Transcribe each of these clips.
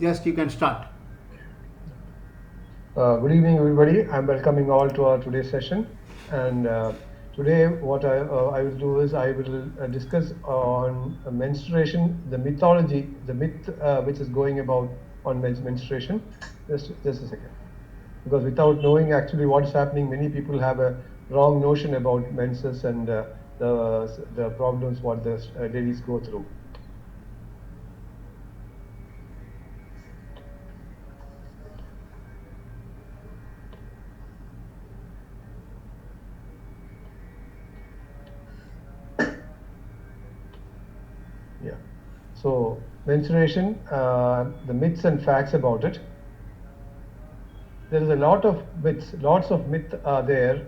Just you can start. Good evening, everybody. I'm welcoming all to our today's session. And today, what I will do is I will discuss on menstruation, the mythology, the myth which is going about on menstruation. Just a second, because without knowing actually what's happening, many people have a wrong notion about menses and the problems what the ladies go through. Yeah. So menstruation, the myths and facts about it. There is a lot of myths, lots of myth are there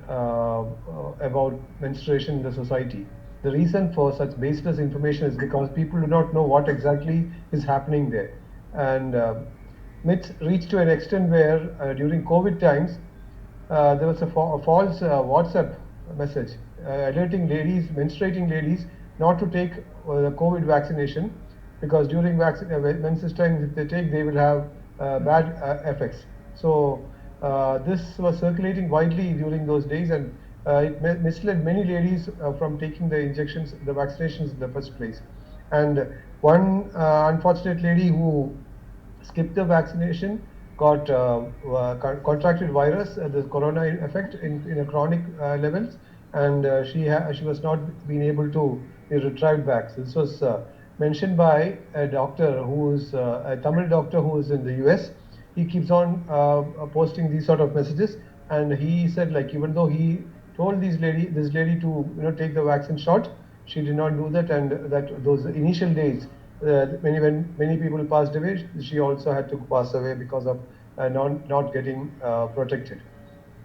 about menstruation in the society. The reason for such baseless information is because people do not know what exactly is happening there. And myths reach to an extent where during COVID times, there was a false WhatsApp message alerting ladies, menstruating ladies, not to take the COVID vaccination because during menses time, if they take, they will have bad effects. So this was circulating widely during those days, and it misled many ladies from taking the injections, the vaccinations in the first place. And one unfortunate lady who skipped the vaccination, got contracted virus, the corona effect in a chronic levels, and she was not being able to be retrieved back. So this was mentioned by a doctor who is a Tamil doctor who is in the US. He keeps on posting these sort of messages, and he said like even though he told this lady to take the vaccine shot, she did not do that, and that those initial days when many people passed away, she also had to pass away because of not getting protected.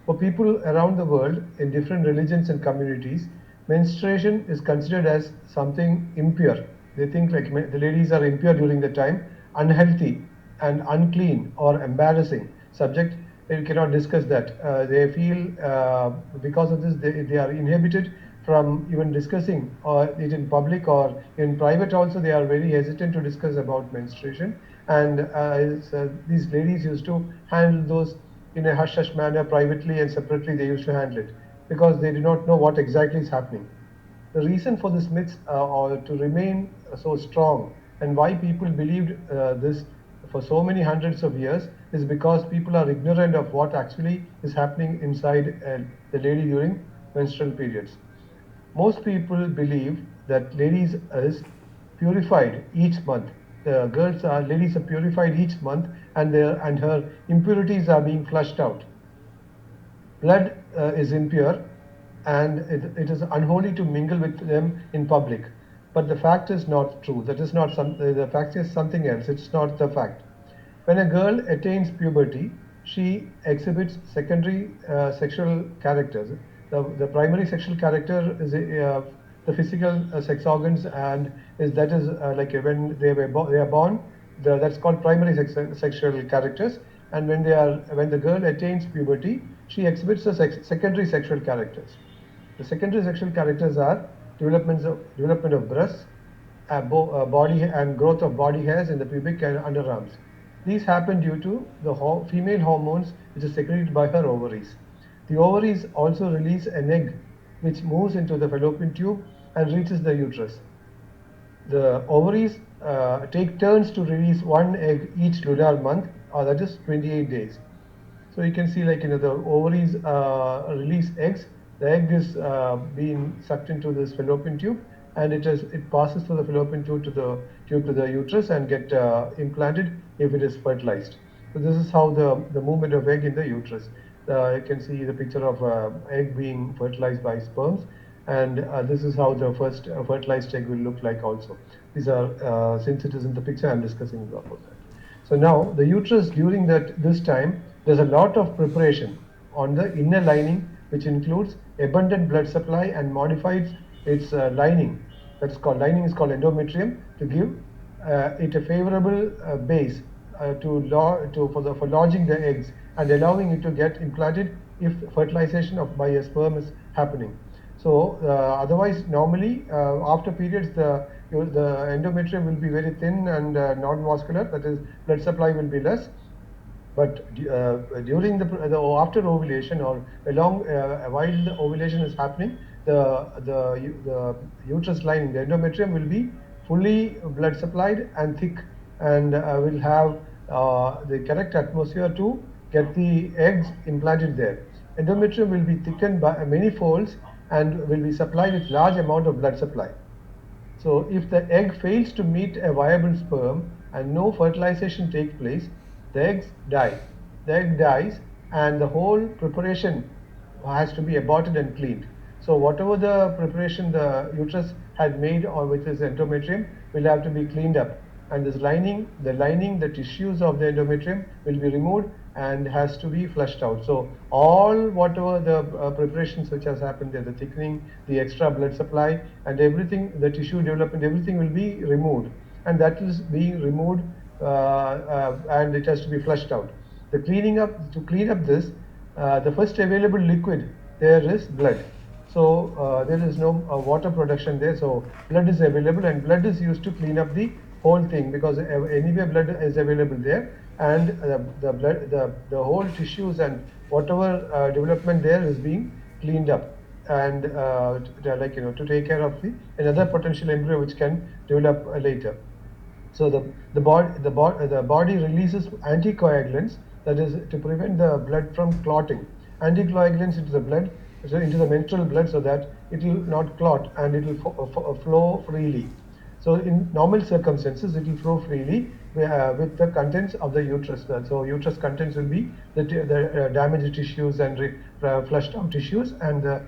For people around the world in different religions and communities, menstruation is considered as something impure. They think like the ladies are impure during the time, unhealthy and unclean or embarrassing subject. They cannot discuss that. They feel because of this they are inhibited from even discussing it in public or in private. Also, they are very hesitant to discuss about menstruation. And these ladies used to handle those in a hush hush manner privately and separately. They used to handle it because they do not know what exactly is happening. The reason for this myth or to remain so strong and why people believed this for so many hundreds of years is because people are ignorant of what actually is happening inside the lady during menstrual periods. Most people believe that ladies is purified each month. The ladies are purified each month, and her impurities are being flushed out. Blood is impure, and it is unholy to mingle with them in public. But the fact is not true. That is not some. The fact is something else. It's not the fact. When a girl attains puberty, she exhibits secondary sexual characters. The primary sexual character is the physical sex organs, and that is like when they are born. That's called primary sexual characters. And when the girl attains puberty, she exhibits the secondary sexual characters. The secondary sexual characters are development of breasts, body and growth of body hairs in the pubic and underarms. These happen due to the female hormones which is secreted by her ovaries. The ovaries also release an egg which moves into the fallopian tube and reaches the uterus. The ovaries take turns to release one egg each lunar month, or that is 28 days. So you can see like the ovaries release eggs. The egg is being sucked into this fallopian tube, and it passes through the fallopian tube to the uterus and get implanted if it is fertilized. So this is how the movement of egg in the uterus. You can see the picture of egg being fertilized by sperms, and this is how the first fertilized egg will look like also. These are since it is in the picture, I'm discussing about that. So now the uterus during this time, there's a lot of preparation on the inner lining, which includes abundant blood supply and modifies its lining. Lining is called endometrium to give it a favorable base for lodging the eggs and allowing it to get implanted if fertilization by a sperm is happening. So otherwise, normally after periods, the endometrium will be very thin and non-vascular, that is, blood supply will be less. But during the after ovulation or along while the ovulation is happening, the uterus lining, the endometrium, will be fully blood supplied and thick, and will have the correct atmosphere to get the eggs implanted there. Endometrium will be thickened by many folds and will be supplied with large amount of blood supply. So if the egg fails to meet a viable sperm and no fertilization takes place, the eggs die. The egg dies and the whole preparation has to be aborted and cleaned. So whatever the preparation the uterus had made or with this endometrium will have to be cleaned up. And this lining, the tissues of the endometrium will be removed and has to be flushed out. So all whatever the preparations which has happened there, the thickening, the extra blood supply, and everything, the tissue development, everything will be removed, and that is being removed, and it has to be flushed out. The cleaning up, to clean up this, the first available liquid there is blood. So there is no water production there, so blood is available, and blood is used to clean up the whole thing, because anyway blood is available there, and the whole tissues and whatever development there is being cleaned up, and to take care of another potential embryo which can develop later. So the body releases anticoagulants, that is to prevent the blood from clotting. Anticoagulants into the blood, so into the menstrual blood, so that it will not clot and it will flow freely. So in normal circumstances, it will flow freely with the contents of the uterus. So uterus contents will be the damaged tissues and flushed out tissues, and the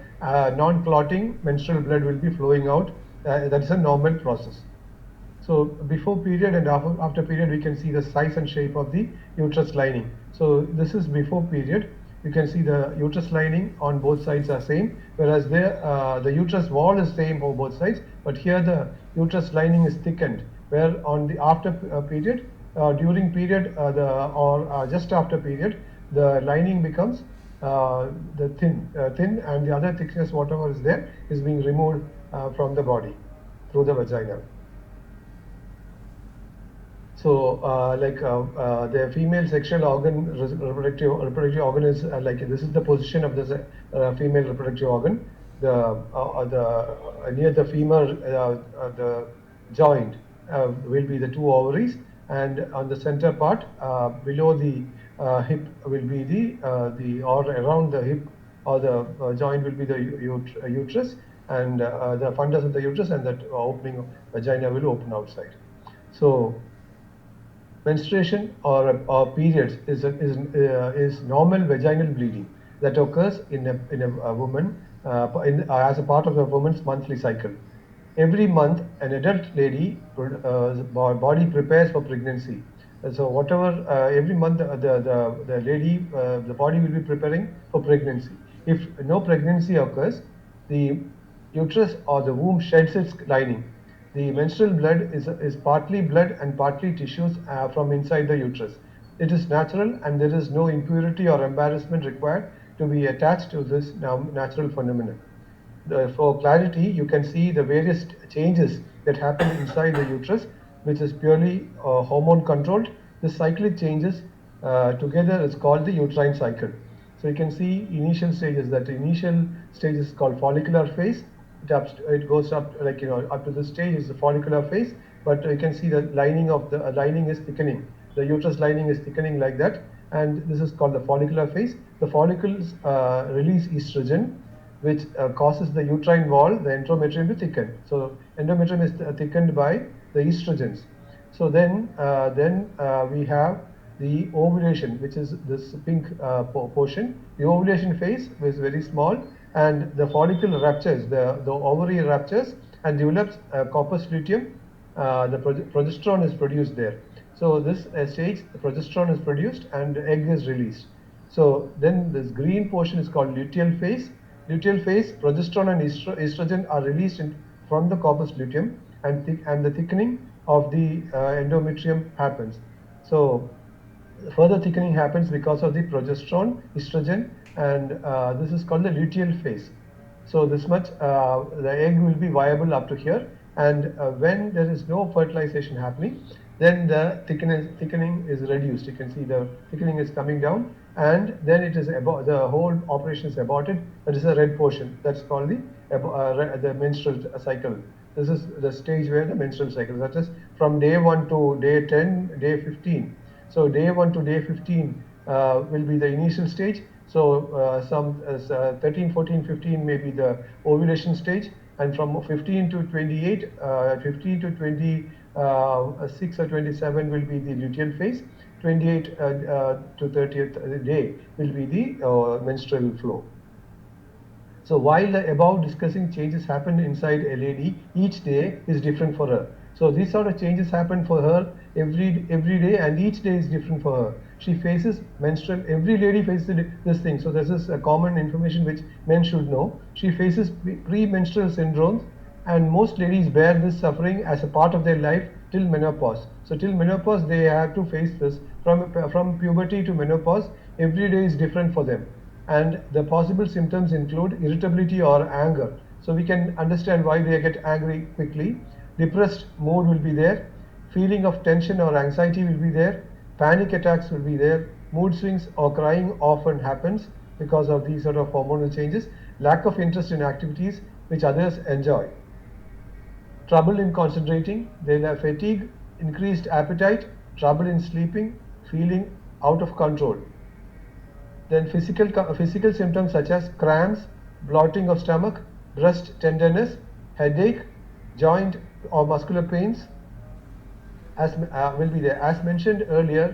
non-clotting menstrual blood will be flowing out. That is a normal process. So before period and after period, we can see the size and shape of the uterus lining. So this is before period. You can see the uterus lining on both sides are same, whereas there the uterus wall is same for both sides, but here the uterus lining is thickened, where on the after period, during period, just after period, the lining becomes the thin, and the other thickness, whatever is there, is being removed from the body through the vagina. So, the female sexual organ, reproductive organ is this is the position of the female reproductive organ. The near the femur, the joint will be the two ovaries, and on the center part below the hip will be or around the hip or the joint will be the uterus, and the fundus of the uterus, and that opening of vagina will open outside. So menstruation or periods is normal vaginal bleeding that occurs in a woman as a part of a woman's monthly cycle. Every month, an adult lady body prepares for pregnancy. So whatever every month the lady the body will be preparing for pregnancy. If no pregnancy occurs, the uterus or the womb sheds its lining. The menstrual blood is partly blood and partly tissues from inside the uterus. It is natural, and there is no impurity or embarrassment required to be attached to this natural phenomenon. For clarity, you can see the various changes that happen inside the uterus, which is purely hormone controlled. The cyclic changes together is called the uterine cycle. So you can see initial stages. That initial stage is called follicular phase. It goes up up to this stage is the follicular phase, but you can see the lining of the lining is thickening. The uterus lining is thickening like that, and this is called the follicular phase. The follicles release estrogen, which causes the uterine wall, the endometrium, to thicken. So endometrium is thickened by the estrogens. So then we have the ovulation, which is this pink portion. The ovulation phase is very small, and the follicle ruptures, the ovary ruptures and develops corpus luteum. The progesterone is produced there. So this stage, the progesterone is produced and the egg is released. So then this green portion is called luteal phase. Luteal phase, progesterone and estrogen are released from the corpus luteum, and the thickening of the endometrium happens. So further thickening happens because of the progesterone, estrogen, and this is called the luteal phase. So this much, the egg will be viable up to here, and when there is no fertilization happening, then the thickening is reduced. You can see the thickening is coming down, and then it is about the whole operation is aborted. That is a red portion. That's called the menstrual cycle. This is the stage where the menstrual cycle, that is from day 1 to day 10, day 15. So day 1 to day 15 will be the initial stage. So some 13, 14, 15 may be the ovulation stage, and from 15 to 28, 15 to 26 or 27 will be the luteal phase. 28 to 30th day will be the menstrual flow. So while the above discussing changes happen inside a lady, each day is different for her. So these sort of changes happen for her every day, and each day is different for her. She faces menstrual. Every lady faces this thing. So this is a common information which men should know. She faces premenstrual syndromes, and most ladies bear this suffering as a part of their life till menopause. So till menopause they have to face this. From puberty to menopause, every day is different for them, and the possible symptoms include irritability or anger. So we can understand why they get angry quickly. Depressed mood will be there, feeling of tension or anxiety will be there, panic attacks will be there, mood swings or crying often happens because of these sort of hormonal changes, lack of interest in activities which others enjoy, trouble in concentrating, they'll have fatigue, increased appetite, trouble in sleeping, feeling out of control. Then physical symptoms such as cramps, bloating of stomach, breast tenderness, headache, joint or muscular pains will be there. As mentioned earlier,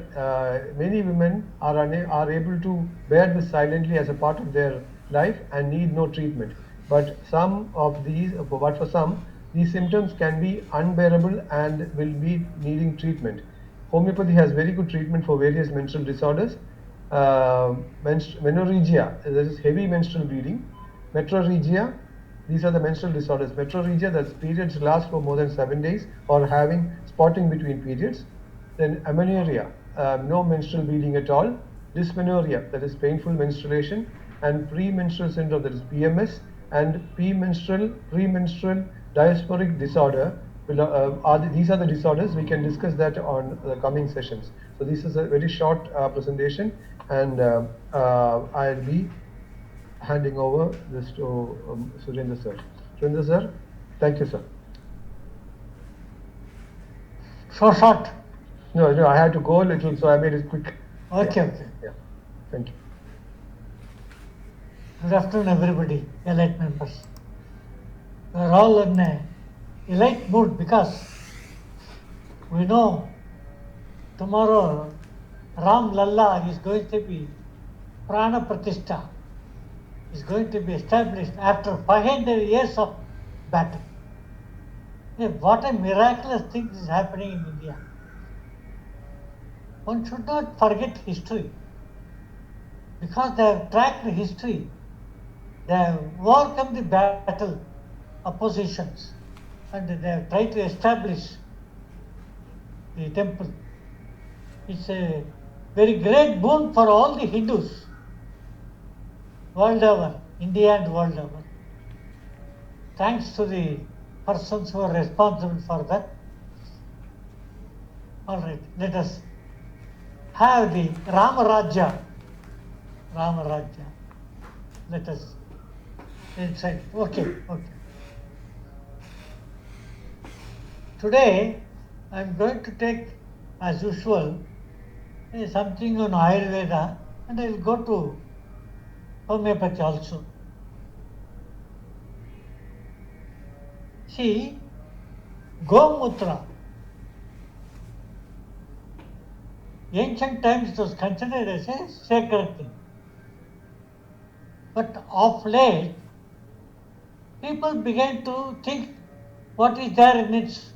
many women are able to bear this silently as a part of their life and need no treatment. But for some, these symptoms can be unbearable and will be needing treatment. Homeopathy has very good treatment for various menstrual disorders. Menorrhagia, this is heavy menstrual bleeding. Metrorrhagia, these are the menstrual disorders. Metrorrhagia, that's periods last for more than 7 days or having spotting between periods. Then amenorrhea, no menstrual bleeding at all. Dysmenorrhea, that is painful menstruation. And premenstrual syndrome, that is PMS. And premenstrual diasporic disorder. These are the disorders. We can discuss that on the coming sessions. So this is a very short presentation, and I'll be handing over this to Surendra sir. Surendra sir, thank you, sir. So short. No, I had to go a little, so I made it quick. Okay, yeah. okay. Yeah, thank you. Good afternoon, everybody, elite members. We are all in a elite mood because we know tomorrow Ram Lalla is going to be Prana Pratishtha, is going to be established after 500 years of battle. What a miraculous thing is happening in India. One should not forget history, because they have tracked history. They have overcome the battle, oppositions, and they have tried to establish the temple. It's a very great boon for all the Hindus world over, India and world over. Thanks to the persons who are responsible for that. All right, let us have the Ramarajya. Ramarajya. Let us inside. Okay. Today, I am going to take, as usual, something on Ayurveda, and I will go to homeopathy also. See, Gomutra. Ancient times it was considered as a sacred thing. But of late, people began to think what is there in it.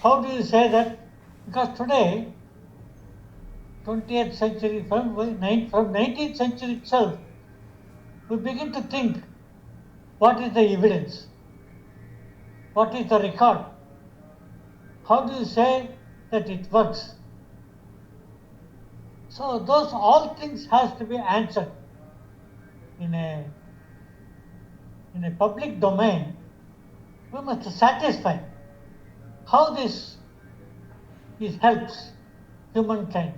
How do you say that? Because today, 20th century, from 19th century itself, we begin to think what is the evidence? What is the record? How do you say that it works? So those all things has to be answered in a public domain. we must satisfy how this helps humankind.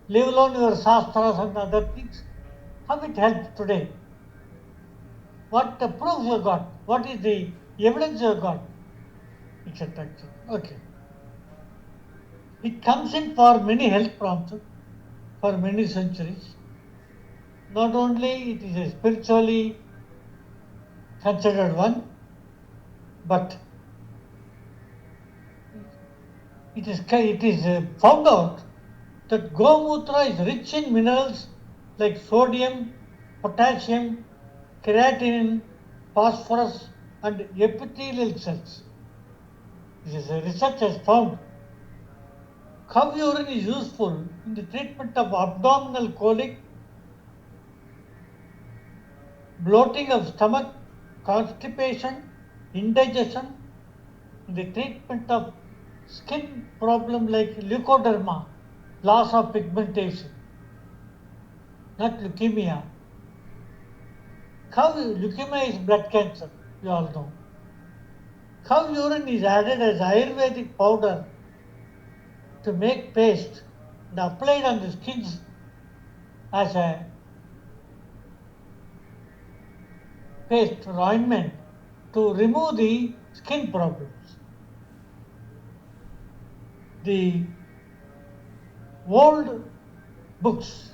Leave alone your shastras and other things. How it helps today? What the proof you got? What is the evidence you got? Etc. etc. Okay. It comes in for many health problems for many centuries. Not only it is a spiritually considered one, but it is found out that Gomutra is rich in minerals like sodium, potassium, creatinine, phosphorus, and epithelial cells. Research has found cow urine is useful in the treatment of abdominal colic, bloating of stomach, constipation, indigestion, in the treatment of skin problem like leukoderma, loss of pigmentation, not leukemia. Leukemia is blood cancer, you all know. Cow urine is added as Ayurvedic powder to make paste and applied on the skins as a paste or ointment to remove the skin problems. The old books,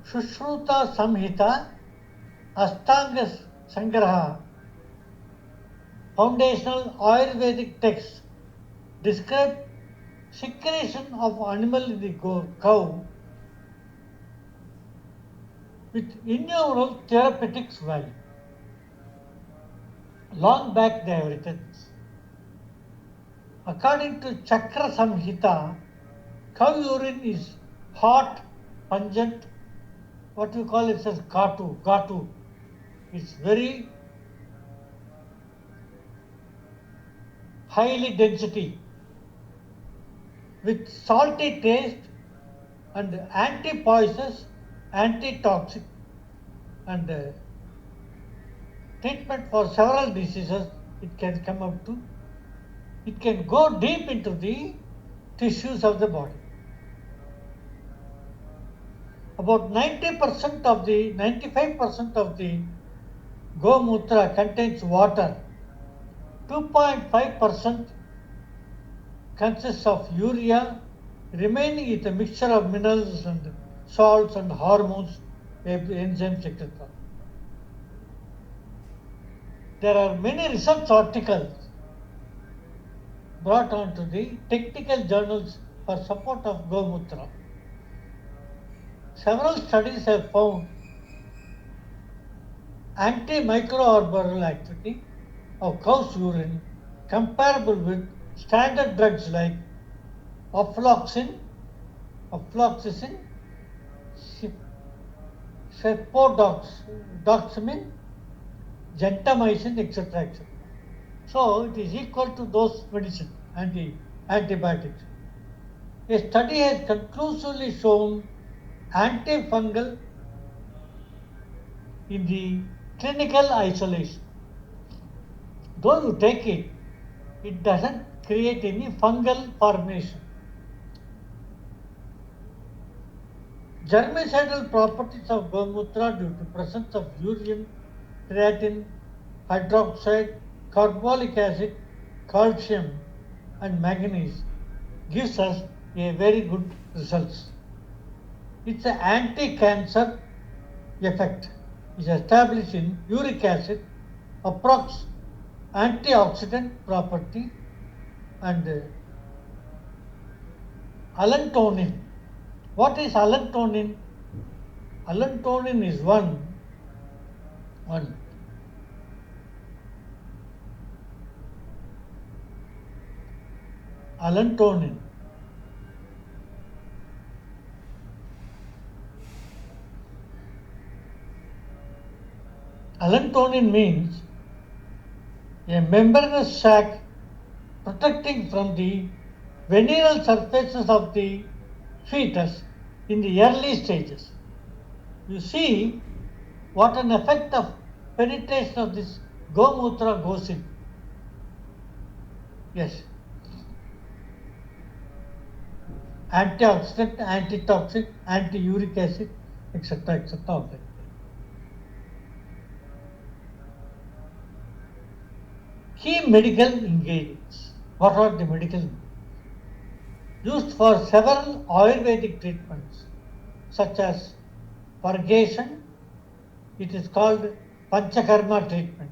Sushruta Samhita, Astanga Sangraha, foundational Ayurvedic texts, describe secretion of animal in the cow with innumerable therapeutics value. Long back they have written this. According to Chakra Samhita, cow urine is hot, pungent, what we call it as gatu. It's very highly density with salty taste and anti-poisonous, anti-toxic, and treatment for several diseases it can come up to. It can go deep into the tissues of the body. About 95% of the Gomutra contains water. 2.5% consists of urea, remaining is a mixture of minerals and salts and hormones, enzymes, etc. There are many research articles brought onto the technical journals for support of Gomutra. Several studies have found antimicrobial activity of cow's urine comparable with standard drugs like ofloxacin, cefodoximine, gentamicin, etc. etc. So it is equal to those medicines, antibiotics. A study has conclusively shown antifungal in the clinical isolation. Though you take it, it doesn't create any fungal formation. Germicidal properties of Gomutra due to presence of urine, creatine, hydroxide, carbolic acid, calcium and manganese gives us a very good results. It's an anti-cancer effect is established in uric acid, approx antioxidant property, and allantonin. What is allantonin? Allantonin is one. Allantonin. Allantonin means a membranous sac protecting from the venereal surfaces of the fetus in the early stages. You see what an effect of penetration of this Gomutra goes in. Yes. Antioxidant, antitoxic, anti-uric acid, etc., etc. all that. Key medical ingredients. What are the medical ingredients? Used for several Ayurvedic treatments, such as purgation, it is called Panchakarma treatment.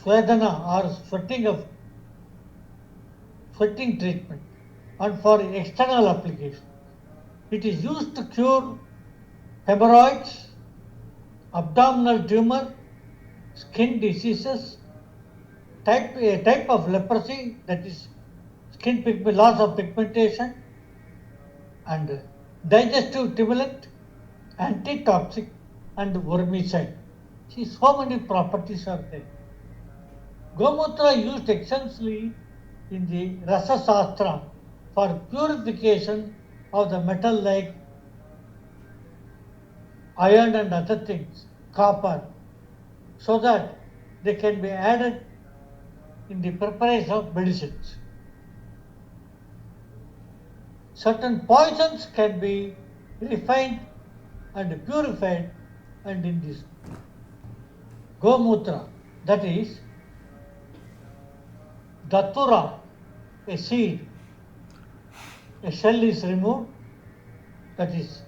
Swedana or sweating treatment, and for external application. It is used to cure hemorrhoids, abdominal tumor, skin diseases, a type of leprosy, that is loss of pigmentation, and digestive stimulant, antitoxic, and vermicide. See, so many properties are there. Gomutra used extensively in the Rasa Shastra for purification of the metal like iron and other things, copper, so that they can be added in the preparation of medicines. Certain poisons can be refined and purified, and in this Gomutra, that is Datura, a seed, a shell is removed, that is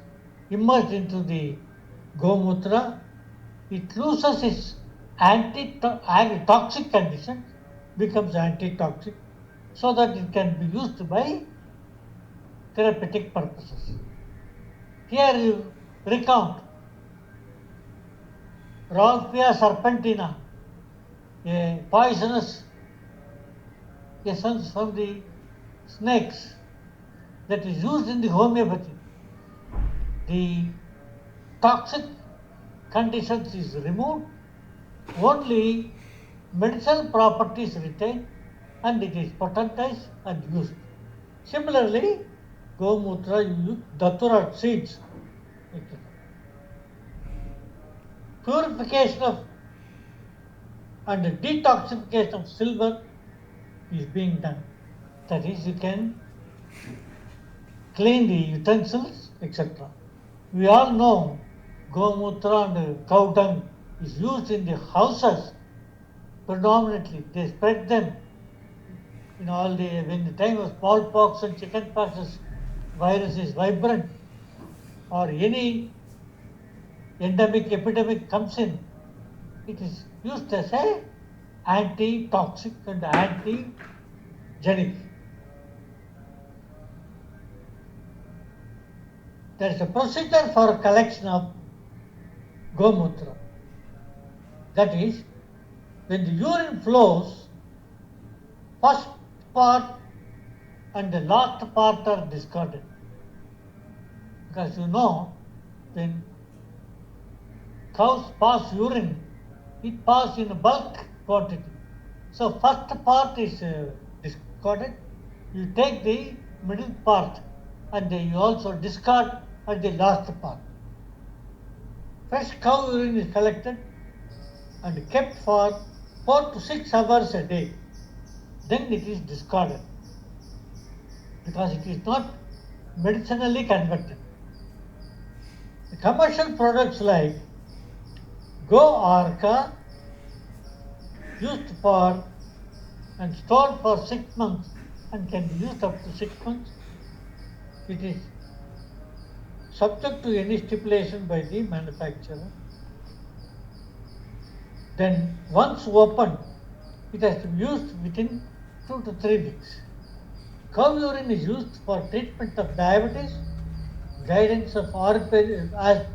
immersed into the Gomutra. It loses its toxic condition, becomes antitoxic, so that it can be used by therapeutic purposes. Here you recount Rauphia serpentina, a poisonous essence from the snakes that is used in the homeopathy. The toxic conditions is removed, only medicinal properties retained, and it is potentized and used. Similarly, Gomutra, you use Datura seeds. Purification of and detoxification of silver is being done. That is, you can clean the utensils, etc. We all know Gomutra and cow dung is used in the houses predominantly. They spread them in all the, when the time of smallpox and chickenpox virus is vibrant, or any endemic epidemic comes in, it is used as a anti-toxic and anti-genic. There is a procedure for collection of Gomutra. That is, when the urine flows, first part and the last part are discarded. Because you know, when cows pass urine, it passes in a bulk quantity. So first part is discarded. You take the middle part, and you also discard at the last part. Fresh cow urine is collected and kept for 4 to 6 hours a day. Then it is discarded, because it is not medicinally converted. The commercial products like Go Arca, used for and stored for 6 months and can be used up to 6 months. It is subject to any stipulation by the manufacturer. Then once opened, it has to be used within 2 to 3 weeks. Cow urine is used for treatment of diabetes, guidance of as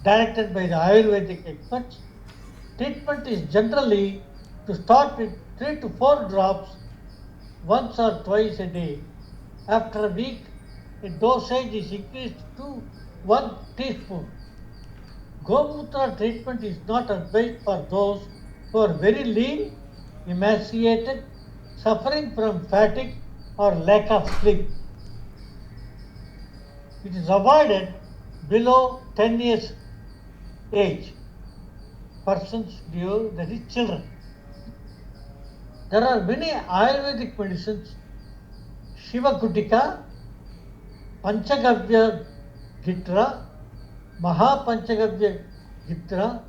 directed by the Ayurvedic experts. Treatment is generally to start with 3 to 4 drops once or twice a day. After a week, the dosage is increased to 1 teaspoon. Gomutra treatment is not advised for those who are very lean, emaciated, suffering from fatigue or lack of sleep. It is avoided below 10 years age. persons due, that is children. There are many Ayurvedic medicines, Shiva Kutika, Panchagavya Gitra, Mahapanchagavya Gitra,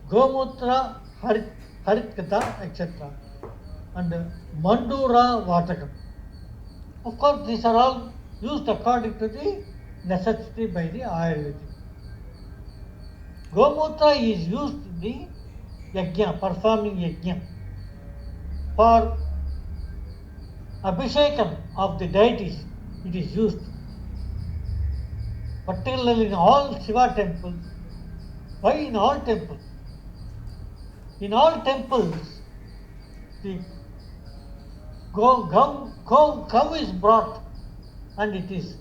Gomutra Haritkata, etc. and Mandura Vatakam. Of course, these are all used according to the necessity by the Ayurvedic. Gomutra is used in the yajna, performing yajna. For abhishekam of the deities, it is used. Particularly in all Shiva temples. Why in all temples? In all temples, the cow is brought and it is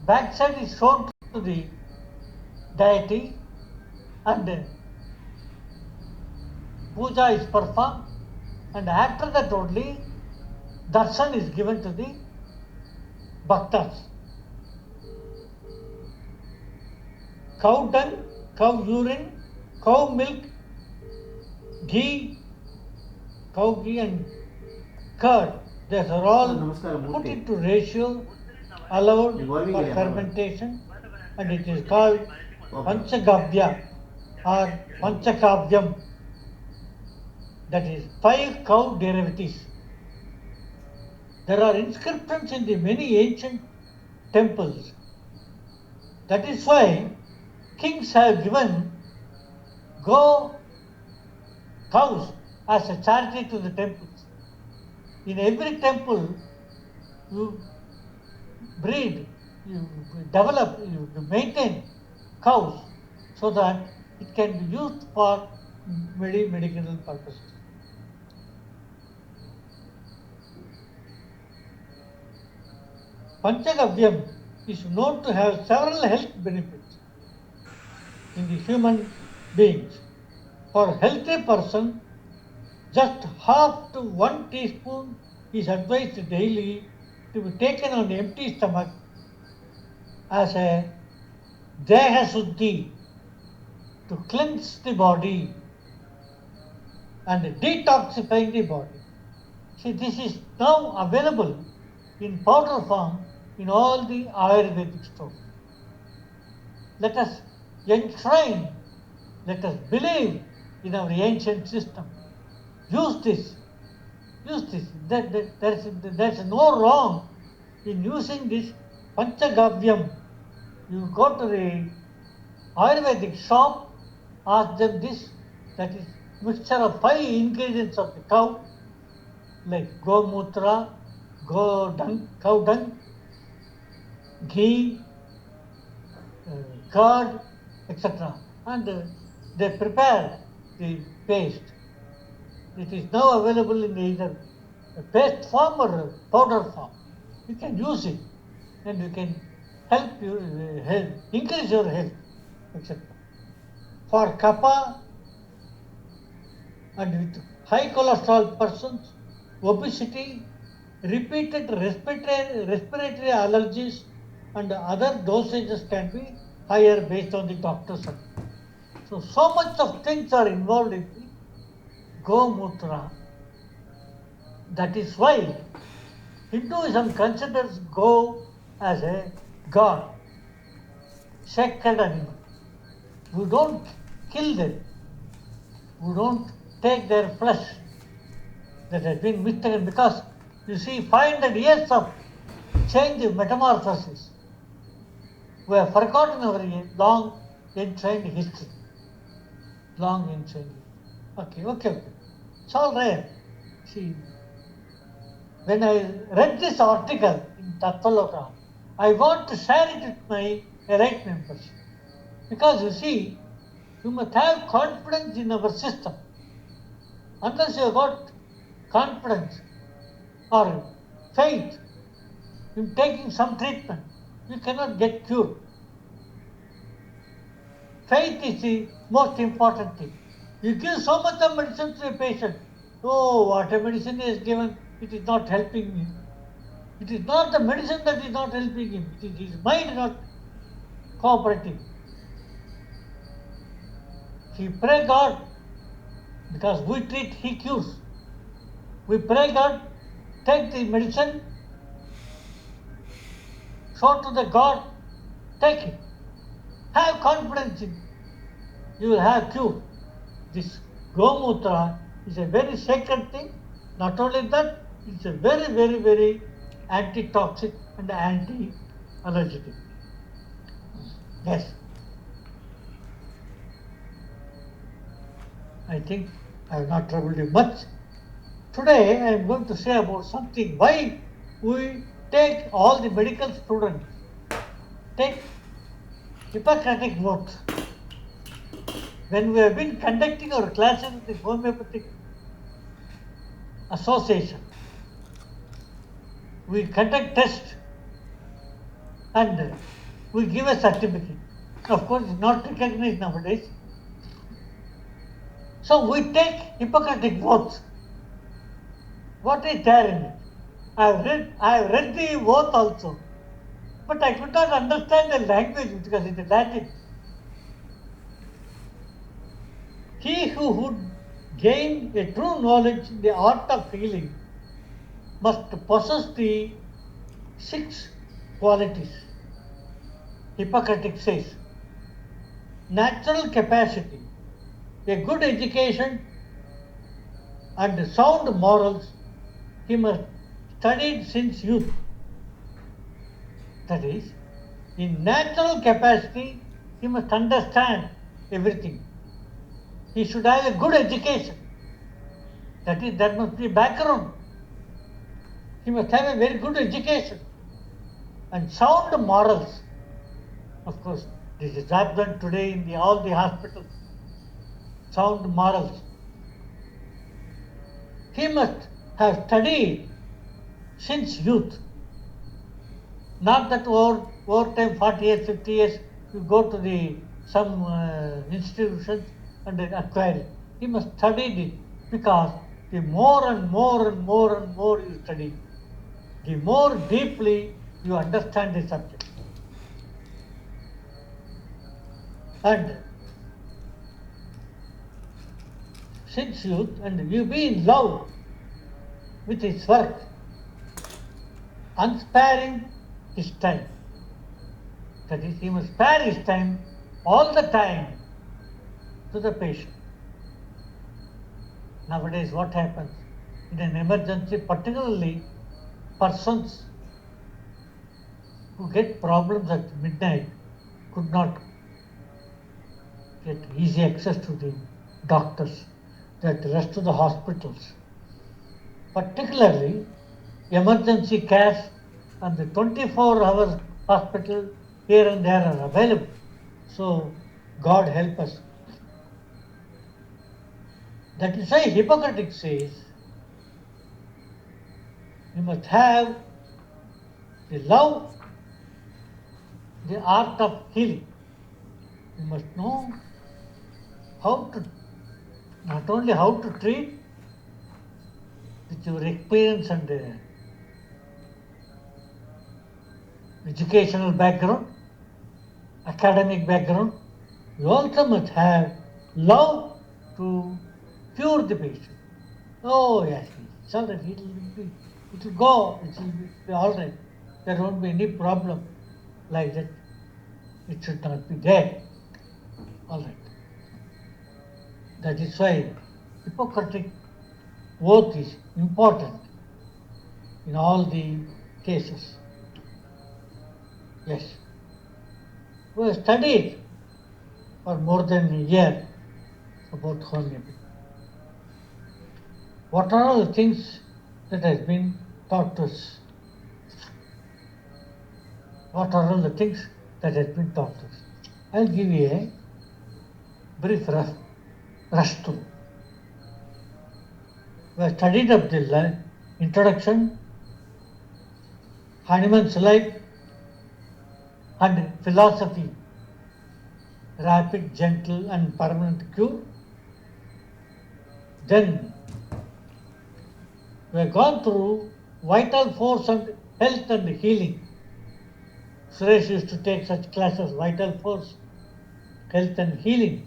backside is shown to the deity and puja is performed, and after that only darshan is given to the bhaktas. Cow dung, cow urine, cow milk, ghee, cow ghee and curd, these are all put into ratio allowed for fermentation, and it is called Panchagavya or Panchakavyam, that is 5 cow derivatives. There are inscriptions in the many ancient temples. That is why kings have given cows as a charity to the temples. In every temple, you breed, you develop, you maintain cows so that it can be used for medicinal purposes. Panchagavyam is known to have several health benefits in the human beings. For a healthy person, just half to 1 teaspoon is advised daily to be taken on empty stomach as a Deha Suddhi, to cleanse the body and detoxifying the body. See, this is now available in powder form in all the Ayurvedic stores. Let us enshrine, let us believe in our ancient system. Use this. There's no wrong in using this Panchagavyam. You go to the Ayurvedic shop, ask them this, that is mixture of 5 ingredients of the cow, like gomutra, cow dung, ghee, curd, etc. And they prepare the paste. It is now available in either a paste form or a powder form. You can use it and you can help you increase your health, etc. For kapha and with high cholesterol persons, obesity, repeated respiratory allergies and other dosages can be higher based on the doctor's opinion. So much of things are involved in the Gomutra. That is why Hinduism considers go as a god, sacred animal. We don't kill them. We don't take their flesh. That has been mistaken because you see 500 years of change, metamorphosis. We have forgotten our long enshrined history. Okay. It's all right. See, when I read this article in Tattva-loka, I want to share it with my elite members. Because you see, you must have confidence in our system. Unless you have got confidence or faith in taking some treatment, you cannot get cured. Faith is the most important thing. You give so much of medicine to a patient. Oh, what a medicine is given, it is not helping me. It is not the medicine that is not helping him. It is his mind not cooperating. he pray God, because we treat, he cures. We pray God, take the medicine, show to the God, take it. Have confidence in, you will have cure. This Gomutra is a very sacred thing. Not only that, it's a very, very, very anti-toxic and anti-allergic. Yes. I think I have not troubled you much. Today I am going to say about something why we take all the medical students take Hippocratic oath. When we have been conducting our classes in the homeopathic association, we conduct tests and we give a certificate. Of course, it's not recognized nowadays. So we take Hippocratic oath. What is there in it? I have read the oath also, but I could not understand the language because it is Latin. He who would gain a true knowledge in the art of healing must possess the 6 qualities. Hippocratic says, natural capacity, a good education and sound morals, he must studied since youth. That is, in natural capacity, he must understand everything. He should have a good education. That is, that must be background. He must have a very good education and sound morals. Of course, this is absent today in all the hospitals. Sound morals. He must have studied since youth. Not that over time, 40 years, 50 years, you go to some institutions and acquire it. He must study it because the more and more and more and more you study, the more deeply you understand the subject. And since youth, and you be in love with his work, unsparing his time. That is, he must spare his time all the time to the patient. Nowadays, what happens in an emergency, particularly persons who get problems at midnight could not get easy access to the doctors, that rest of the hospitals. Particularly, emergency cares and the 24-hour hospital here and there are available. So, God help us. That is why Hippocratic says, you must have the love, the art of healing. You must know how to, not only how to treat, with your experience and educational background, academic background, you also must have love to cure the patient. Oh yes, it's all right, it will go, it will be all right. There won't be any problem like that. It should not be there. All right. That is why Hippocratic oath is important in all the cases. Yes. We have studied for more than a year about homeopathy. What are all the things that has been taught to us? What are all the things that has been taught to us? I'll give you a brief rush through. We have studied up the introduction, Hahnemann's life, and philosophy, rapid, gentle, and permanent cure. Then we have gone through vital force and health and healing. Suresh used to take such classes, vital force, health and healing.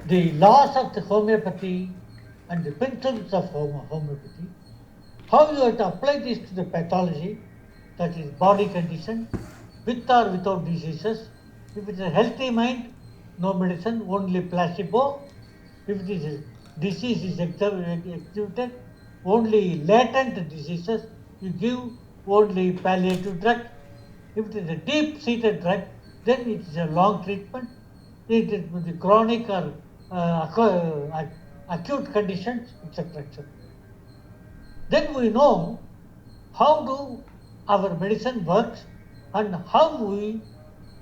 the laws of the homeopathy and the principles of homeopathy, how you have to apply this to the pathology, that is body condition, with or without diseases. If it is a healthy mind, no medicine, only placebo. If it is a disease is exhibited, only latent diseases, you give only palliative drug. If it is a deep-seated drug, then it is a long treatment. It is with the chronic or acute conditions, etc., etc. Then we know how do our medicine works and how we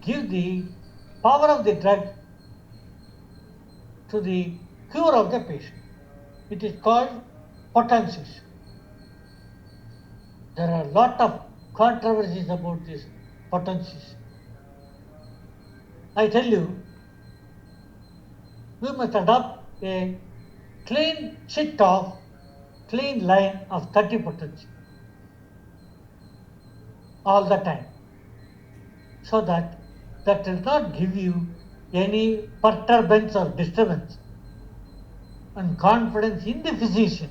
give the power of the drug to the cure of the patient. It is called potencies. There are a lot of controversies about these potencies. I tell you, we must adopt a clean line of 30 potency all the time, so that will not give you any perturbance or disturbance, and confidence in the physician.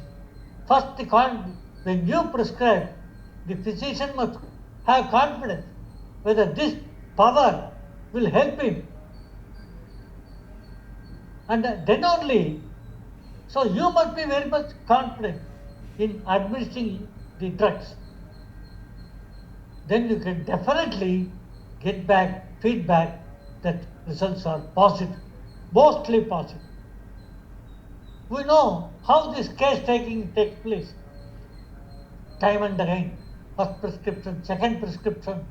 First, when you prescribe, the physician must have confidence whether this power will help him. And then only, so you must be very much confident in administering the drugs. Then you can definitely get back feedback that results are positive, mostly positive. We know how this case taking takes place. Time and again, first prescription, second prescription,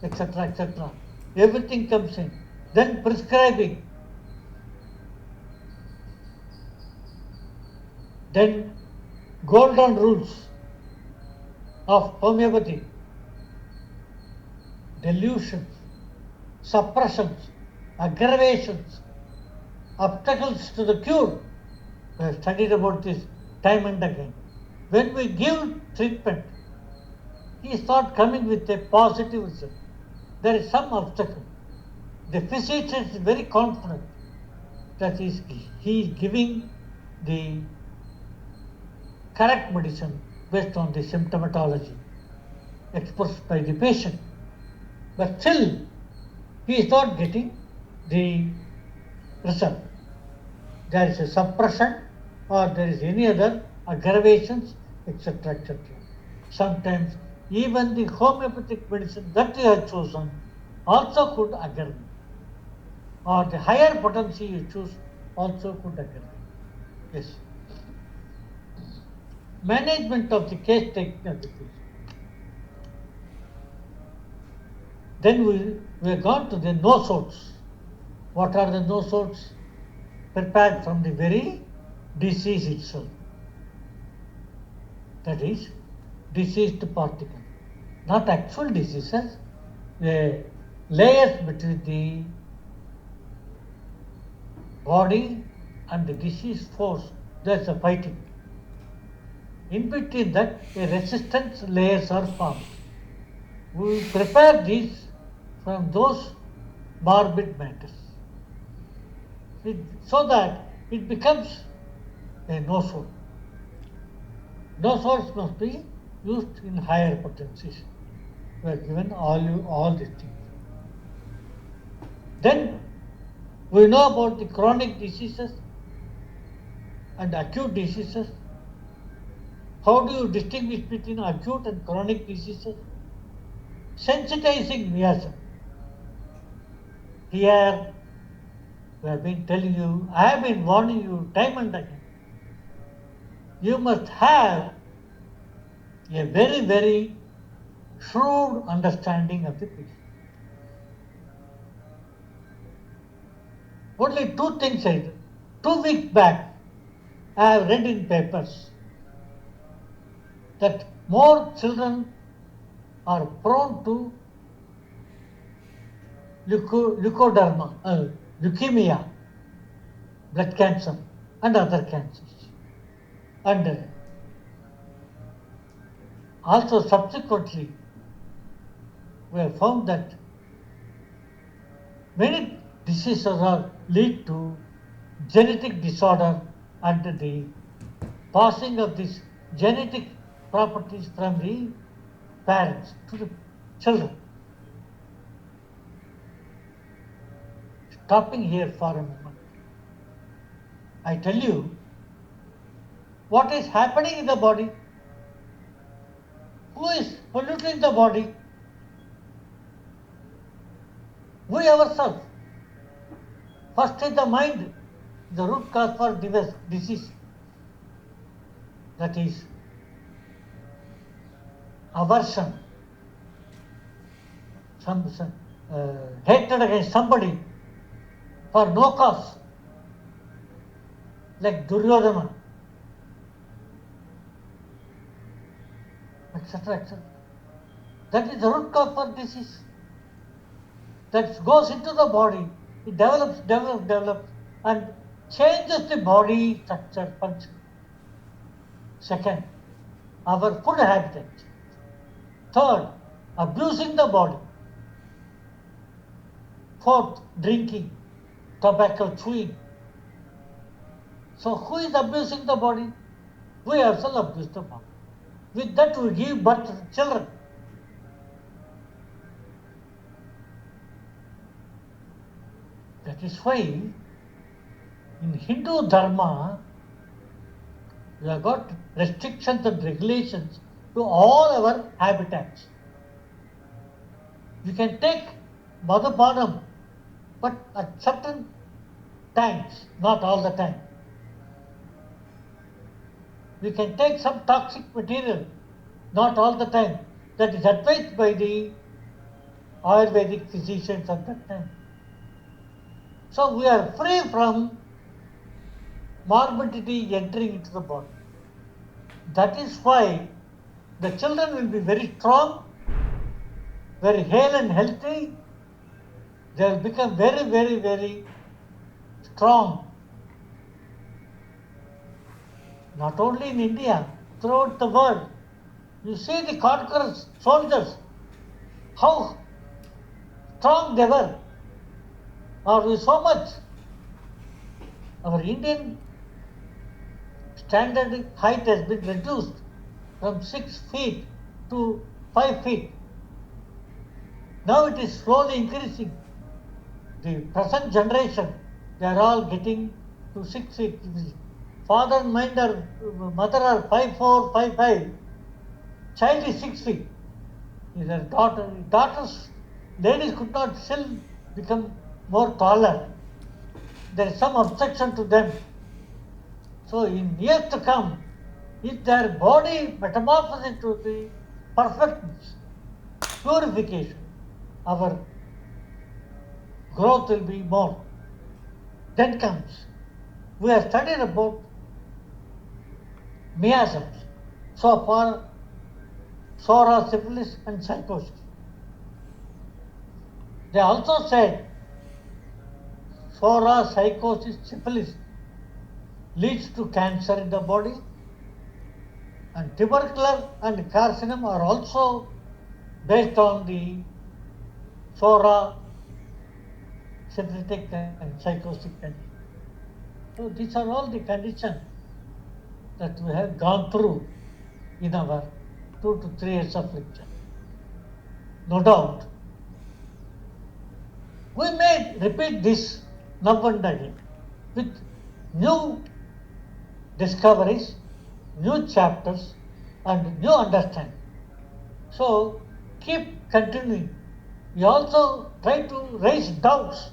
etc., etc. Everything comes in. Then prescribing. Then golden rules of homeopathy. Delusions, suppressions, aggravations, obstacles to the cure. We have studied about this time and again. When we give treatment, he is not coming with a positive result. There is some obstacle. The physician is very confident that he is giving the correct medicine based on the symptomatology expressed by the patient. But still, he is not getting the result. There is a suppression or there is any other aggravations, etc., etc. Sometimes even the homeopathic medicine that you have chosen also could aggravate, or the higher potency you choose also could aggravate. Yes. Management of the case taking of the patient. Then we have gone to the nosodes. What are the nosodes? Prepared from the very disease itself. That is, diseased particle. Not actual diseases, the layers between the body and the disease force. There is a fighting. In between that, a resistance layers are formed. We prepare these from those morbid matters, so that it becomes a nosode. Nosodes must be used in higher potencies. We are given all these things. Then we know about the chronic diseases and acute diseases. How do you distinguish between acute and chronic diseases? Sensitizing miasm. Here, we have been telling you, I have been warning you time and again. You must have a very, very shrewd understanding of the patient. Only two things I did. 2 weeks back, I have read in papers that more children are prone to leukemia, blood cancer, and other cancers. And also subsequently, we have found that many diseases lead to genetic disorder and the passing of these genetic properties from the parents to the children. Stopping here for a moment, I tell you what is happening in the body. Who is polluting the body? We ourselves. First is the mind, the root cause for disease. That is aversion, some hatred against somebody for no cause, like Duryodhana, etc., etc. That is the root cause for disease. That goes into the body, it develops, and changes the body structure, function. Second, our food habitat. Third, abusing the body. Fourth, drinking, tobacco chewing. So who is abusing the body? We ourselves abuse the body. With that we give birth to children. That is why in Hindu Dharma, we have got restrictions and regulations to all our habitats. You can take Madhapanam, but at certain times, not all the time. We can take some toxic material, not all the time. That is advised by the Ayurvedic physicians at that time. So we are free from morbidity entering into the body. That is why the children will be very strong, very hale and healthy. They will become very strong. Not only in India, throughout the world. You see the conquerors, soldiers, how strong they were. Or so much. Our Indian standard height has been reduced from 6 feet to 5 feet. Now it is slowly increasing. The present generation, they are all getting to 6 feet. Father and mother are 5'4", 5'5". Child is 6 feet. Their daughters, ladies could not still become more taller. There is some obstruction to them. So in years to come, if their body metamorphoses into the perfectness, purification, our growth will be more. Then comes, we have studied about miasms. So far, psora, syphilis and psychosis. They also said psora, psychosis, syphilis leads to cancer in the body, and tuberculosis and carcinoma are also based on the psora, syphilitic and psychosis condition. So these are all the conditions that we have gone through in our 2 to 3 years of lecture. No doubt. We may repeat this now and again with new discoveries, new chapters, and new understanding. So keep continuing. You also try to raise doubts.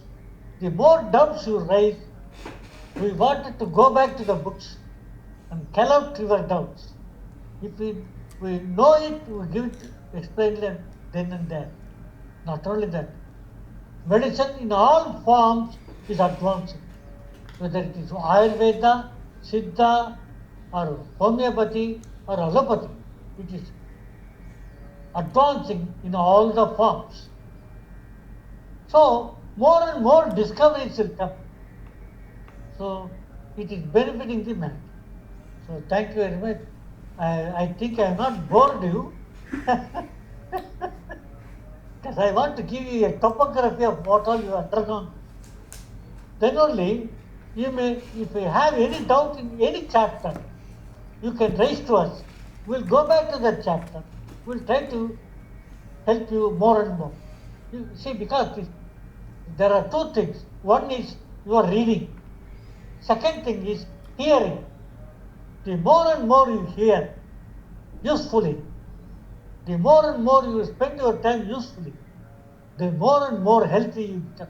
The more doubts you raise, we wanted to go back to the books and call out your doubts. If we know it, we give it, explain it then and there. Not only that, medicine in all forms is advancing. Whether it is Ayurveda, Siddha, or homeopathy, or allopathy, it is advancing in all the forms. So, more and more discoveries will come. So, it is benefiting the man. So, thank you very much. I think I have not bored you. Because I want to give you a topography of what all you have undergone. Then only if you have any doubt in any chapter, you can raise to us. We'll go back to that chapter. We'll try to help you more and more. You see, because there are two things. One is your reading. Second thing is hearing. The more and more you hear usefully, the more and more you spend your time usefully, the more and more healthy you become.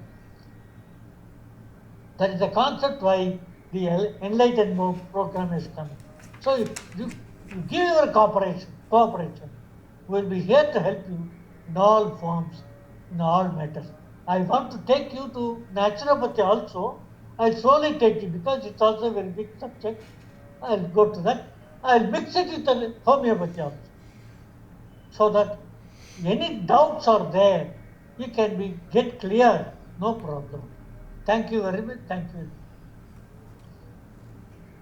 That is the concept why the Enlightenment program is coming. So if you give your cooperation, we will be here to help you in all forms, in all matters. I want to take you to naturopathy also. I'll slowly take you because it's also a very big subject. I'll go to that. I'll mix it with the homeopathy also. So that any doubts are there, you can get clear, no problem. Thank you very much. Thank you.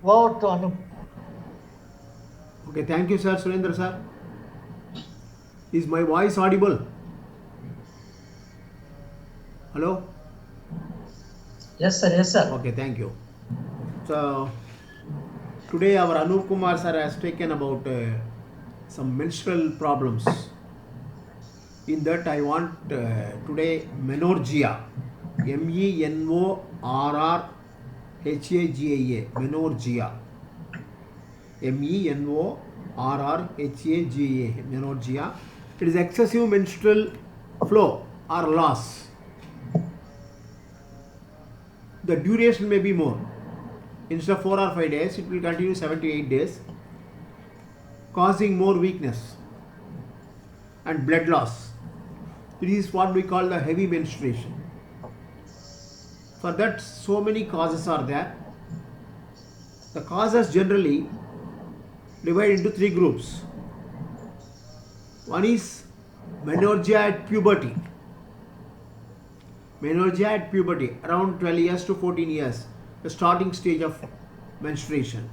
Over to Anup. Okay, thank you, sir. Surendra, sir. Is my voice audible? Hello? Yes, sir. Yes, sir. Okay, thank you. So, today our Anup Kumar sir has taken about some menstrual problems. In that, I want today menorrhagia. MENORRHAGIA. Menorrhagia. MENORRHAGA. Menorrhagia. It is excessive menstrual flow or loss. The duration may be more. Instead of 4 or 5 days, it will continue 7 to 8 days, causing more weakness and blood loss. It is what we call the heavy menstruation. For that, so many causes are there. The causes generally divide into 3 groups. One is menorrhagia at puberty. Menorrhagia at puberty, around 12 years to 14 years, the starting stage of menstruation.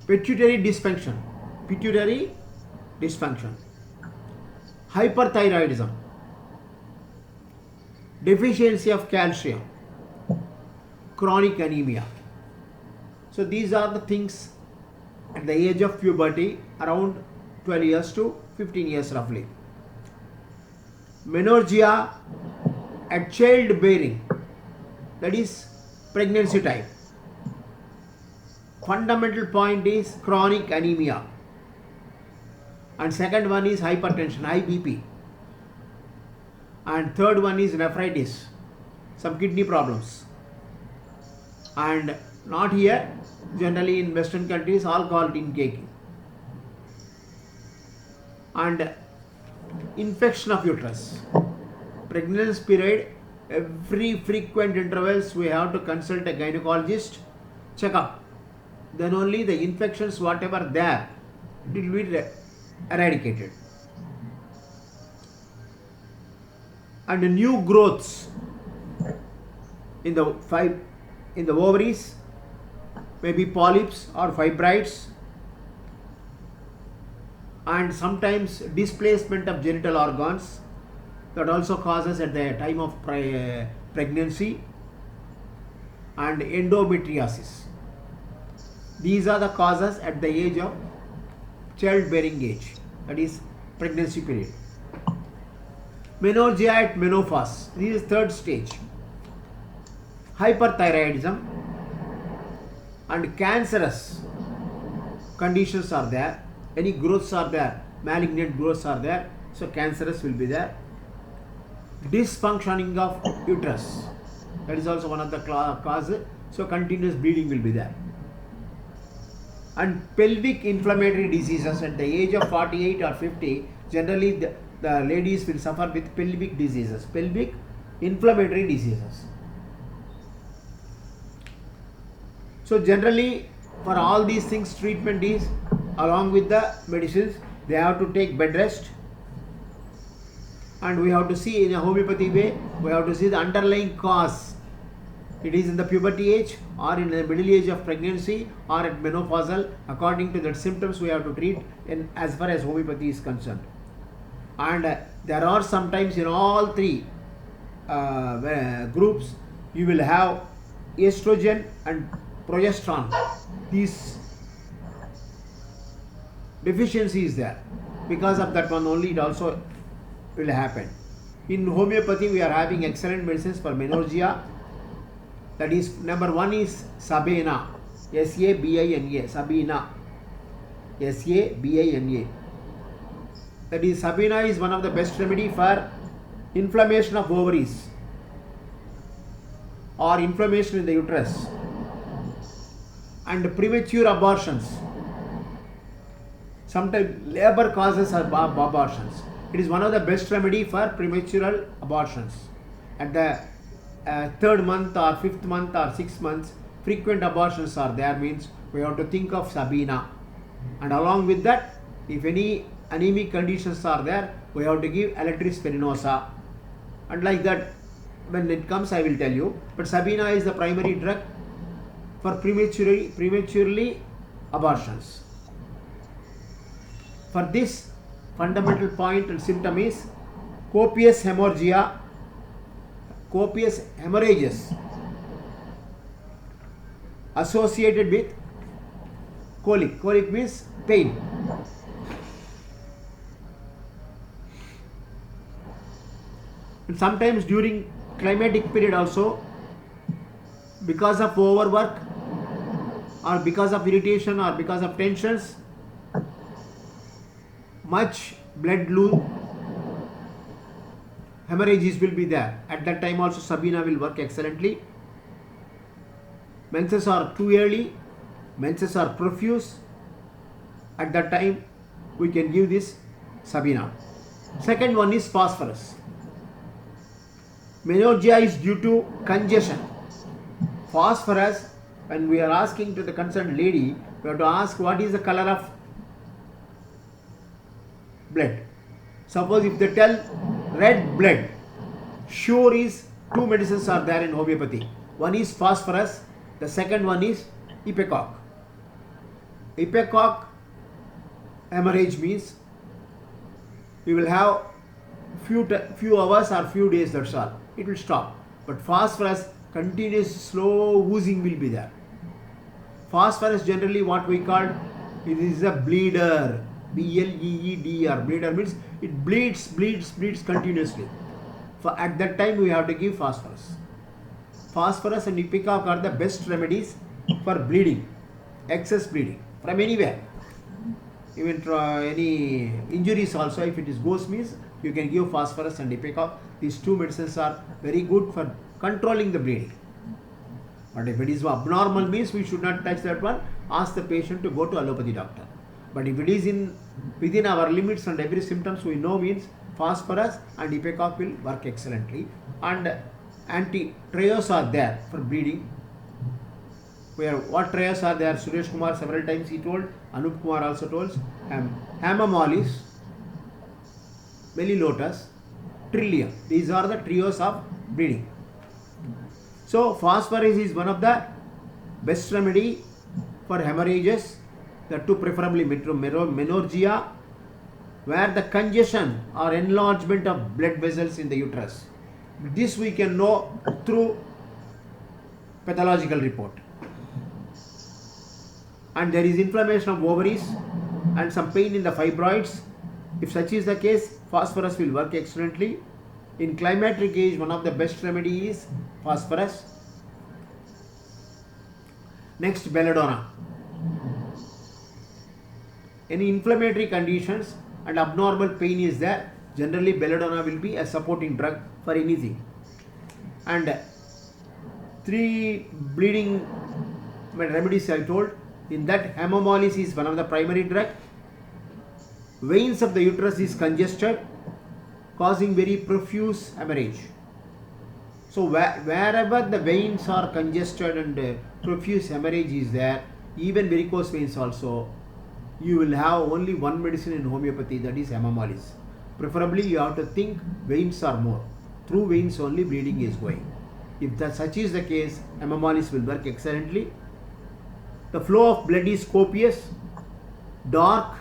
Pituitary dysfunction. Hyperthyroidism. Deficiency of calcium. Chronic anemia. So these are the things at the age of puberty, around 12 years to 15 years roughly. Menorrhagia at childbearing, that is pregnancy time. Fundamental point is chronic anemia, and second one is hypertension, high BP, and third one is nephritis, some kidney problems, and not here, generally in Western countries, alcohol intake, and infection of uterus. Pregnancy period, every frequent intervals we have to consult a gynecologist, check up. Then only the infections, whatever there, it will be eradicated. And the new growths in the ovaries, maybe polyps or fibroids, and sometimes displacement of genital organs, that also causes at the time of pregnancy, and endometriosis. These are the causes at the age of childbearing age, that is pregnancy period. Menorrhagia at menopause, this is third stage. Hyperthyroidism and cancerous conditions are there. Any growths are there, malignant growths are there, so cancerous will be there. Dysfunctioning of uterus, that is also one of the causes, so continuous bleeding will be there. And pelvic inflammatory diseases at the age of 48 or 50, generally the ladies will suffer with pelvic diseases, pelvic inflammatory diseases. So generally for all these things, treatment is along with the medicines. They have to take bed rest, and we have to see in a homeopathy way, we have to see the underlying cause. It is in the puberty age or in the middle age of pregnancy or at menopausal. According to the symptoms we have to treat as far as homeopathy is concerned. And there are sometimes in all 3 groups you will have estrogen and progesterone, these deficiency is there. Because of that one only it also will happen. In homeopathy we are having excellent medicines for menorrhagia. That is, number one is Sabina, Sabina, Sabina, Sabina. That is, Sabina is one of the best remedy for inflammation of ovaries or inflammation in the uterus and premature abortions. Sometimes labor causes abortions. It is one of the best remedy for premature abortions. At the 3rd month or 5th month or 6 months, frequent abortions are there, means we have to think of Sabina. And along with that, if any anemic conditions are there, we have to give Electris spinosa. And like that, when it comes, I will tell you. But Sabina is the primary drug for prematurely abortions. For this, fundamental point and symptom is copious hemorrhagia, copious hemorrhages associated with colic. Colic means pain. And sometimes during climatic period also, because of overwork or because of irritation or because of tensions, much blood loss, hemorrhages will be there. At that time also Sabina will work excellently. Menses are too early, menses are profuse. At that time we can give this Sabina. Second one is phosphorus. Menorrhagia is due to congestion. Phosphorus, when we are asking to the concerned lady, we have to ask what is the color of blood. Suppose if they tell red blood, sure is two medicines are there in homeopathy. One is phosphorus, the second one is ipecac. Ipecac hemorrhage means we will have few hours or few days, that's all. It will stop. But phosphorus, continuous slow oozing will be there. Phosphorus generally what we call, it is a bleeder. B-L-E-E-D-R. Bleeder means it bleeds continuously. For at that time we have to give phosphorus. Phosphorus and ipecac are the best remedies for bleeding, excess bleeding from anywhere. Even any injuries also, if it is goes means you can give phosphorus and ipecac. These two medicines are very good for controlling the bleeding. But if it is abnormal means we should not touch that one. Ask the patient to go to allopathy doctor. But if it is within our limits and every symptoms we know, means phosphorus and ipecac will work excellently. And anti-trios are there for bleeding. Where what trios are there? Suresh Kumar several times he told, Anup Kumar also told. Hamamolis, Melilotus, Trillium. These are the trios of bleeding. So phosphorus is one of the best remedy for hemorrhages, the two preferably menorrhagia, where the congestion or enlargement of blood vessels in the uterus. This we can know through pathological report. And there is inflammation of ovaries and some pain in the fibroids. If such is the case, phosphorus will work excellently. In climacteric age, one of the best remedy is phosphorus. Next, belladonna. Any inflammatory conditions and abnormal pain is there, generally belladonna will be a supporting drug for anything. And 3 bleeding remedies I told. In that, hemomolis is one of the primary drug. Veins of the uterus is congested, causing very profuse hemorrhage. So wherever the veins are congested and profuse hemorrhage is there, even varicose veins also, you will have only one medicine in homeopathy, that is hemomolis. Preferably you have to think veins are more. Through veins only bleeding is going. If such is the case, hemomolis will work excellently. The flow of blood is copious, dark,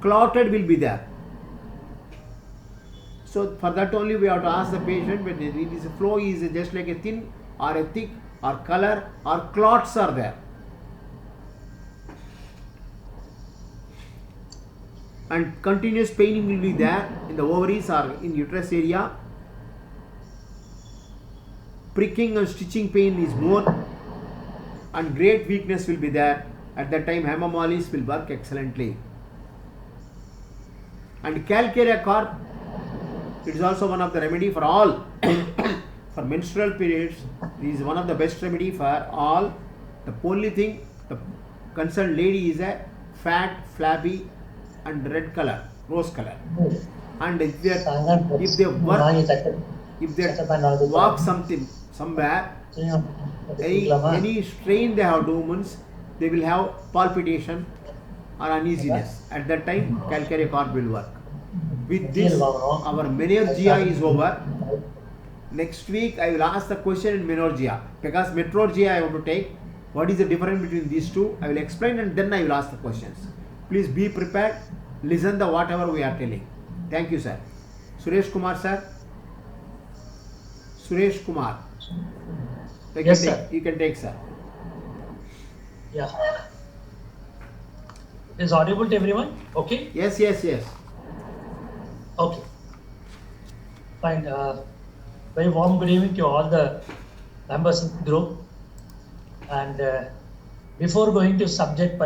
clotted will be there. So for that only we have to ask the patient whether it is a flow is just like a thin or a thick or color or clots are there. And continuous paining will be there in the ovaries or in uterus area. Pricking and stitching pain is more, and great weakness will be there. At that time, Hemamolis will work excellently. And calcarea corp, it is also one of the remedy for all for menstrual periods. It is one of the best remedy for all. The only thing the concerned lady is a fat, flabby, and red color, rose color. And if they walk somewhere, any strain they have demons, they will have palpitation or uneasiness. At that time, calcarea corp will work. With this, our menorrhagia is over. Next week, I will ask the question in menorrhagia, because metrorrhagia I want to take. What is the difference between these two? I will explain, and then I will ask the questions. Please be prepared. Listen to whatever we are telling. Thank you, sir. Suresh Kumar, sir. Suresh Kumar. Yes, sir. You can take, sir. Yeah. Is audible to everyone? Okay. Yes. Okay. Fine. Very warm good evening to all the members of the group. And before going to subject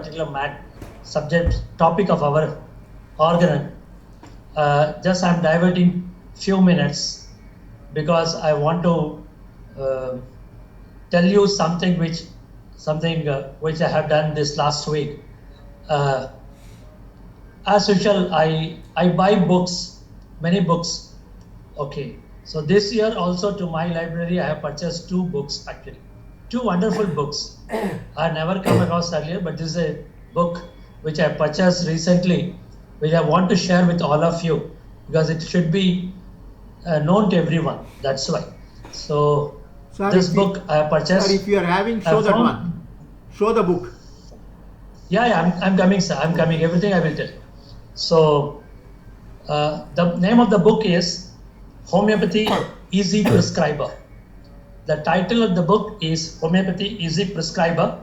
topic of our organ, just I'm diverting few minutes because I want to tell you something which I have done this last week. As usual, I buy books, many books. Okay, so this year also to my library I have purchased 2 books actually, 2 wonderful books. I never come across earlier, but this is a book which I purchased recently, which I want to share with all of you because it should be known to everyone. That's why. So this book I purchased. Sir, if you are having, show that one. Show the book. Yeah, I'm coming, sir. I'm coming. Everything I will tell. So the name of the book is Homeopathy Easy Prescriber. The title of the book is Homeopathy Easy Prescriber,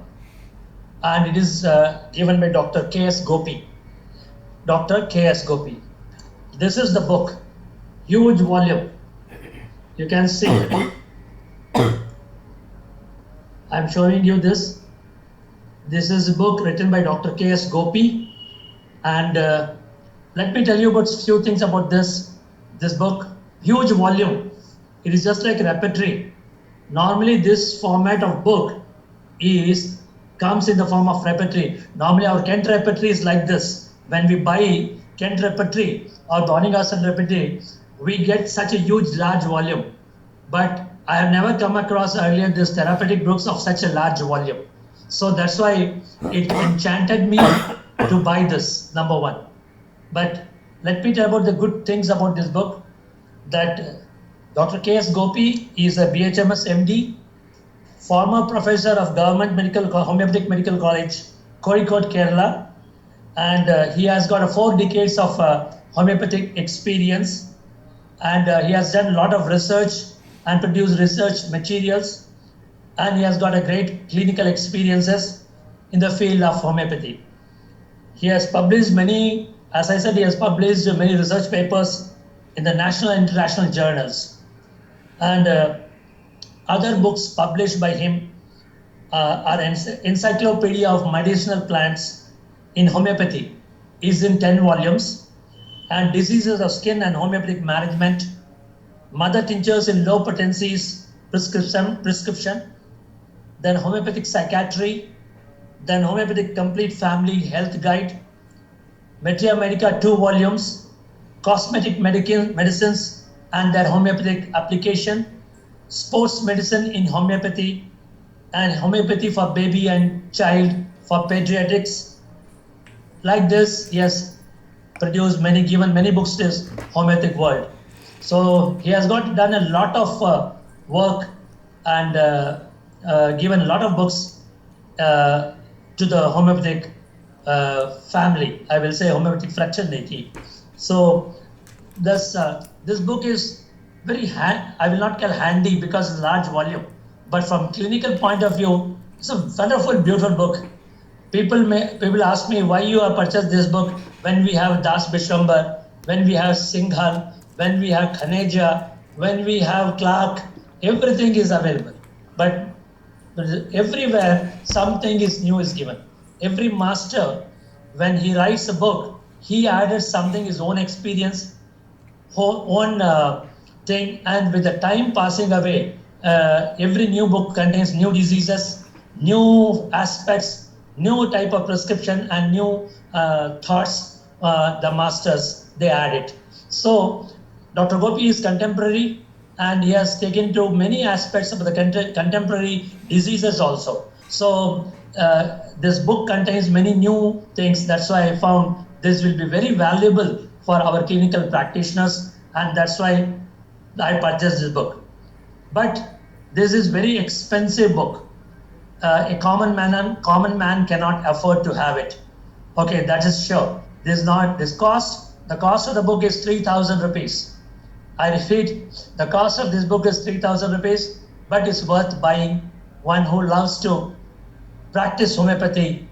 and it is given by Dr. K.S. Gopi. Dr. K.S. Gopi. This is the book, huge volume. You can see it. I'm showing you this. This is a book written by Dr. K.S. Gopi, and let me tell you about few things about this book. Huge volume. It is just like repertory. Normally, this format of book comes in the form of repertory. Normally, our Kent repertory is like this. When we buy Kent repertory or Bonninghausen repertory, we get such a huge, large volume. But I have never come across earlier this therapeutic books of such a large volume. So that's why it enchanted me to buy this, number one. But let me tell about the good things about this book. That Dr. K.S. Gopi is a BHMS MD, former professor of Government Homeopathic Medical College, Kozhikode, Kerala, and he has got 4 decades of homeopathic experience, and he has done a lot of research and produced research materials, and he has got a great clinical experiences in the field of homeopathy. He has published many, as I said, he has published many research papers in the national and international journals. And other books published by him are Encyclopedia of Medicinal Plants in Homeopathy, is in 10 volumes, and Diseases of Skin and Homeopathic Management, Mother Tinctures in Low Potencies Prescription, then Homeopathic Psychiatry, then Homeopathic Complete Family Health Guide, Materia Medica 2 volumes, Cosmetic Medicines and their homeopathic application, Sports Medicine in Homeopathy, and Homeopathy for Baby and Child for Pediatrics. Like this, he has produced given many books to this homeopathic world. So he has done a lot of work and given a lot of books to the homeopathic family, I will say homeopathic fraternity. So this book is very I will not call handy because it's a large volume, But from clinical point of view, it's a wonderful, beautiful book. People ask me why you have purchased this book when we have Das Bishwambar, when we have Singhal, when we have Khaneja, when we have Clark, everything is available. But everywhere something is new is given. Every master, when he writes a book, he added something, his own experience, own thing, and with the time passing away, every new book contains new diseases, new aspects, new type of prescription, and new thoughts. The masters they add it. So Dr. Gopi is contemporary, and he has taken to many aspects of the contemporary diseases also. So this book contains many new things. That's why I found this will be very valuable for our clinical practitioners, and that's why I purchased this book. But this is very expensive book. A common man cannot afford to have it. Okay, that is sure. The cost of the book is 3,000 rupees. I repeat, the cost of this book is 3,000 rupees, but it's worth buying. One who loves to practice homeopathy,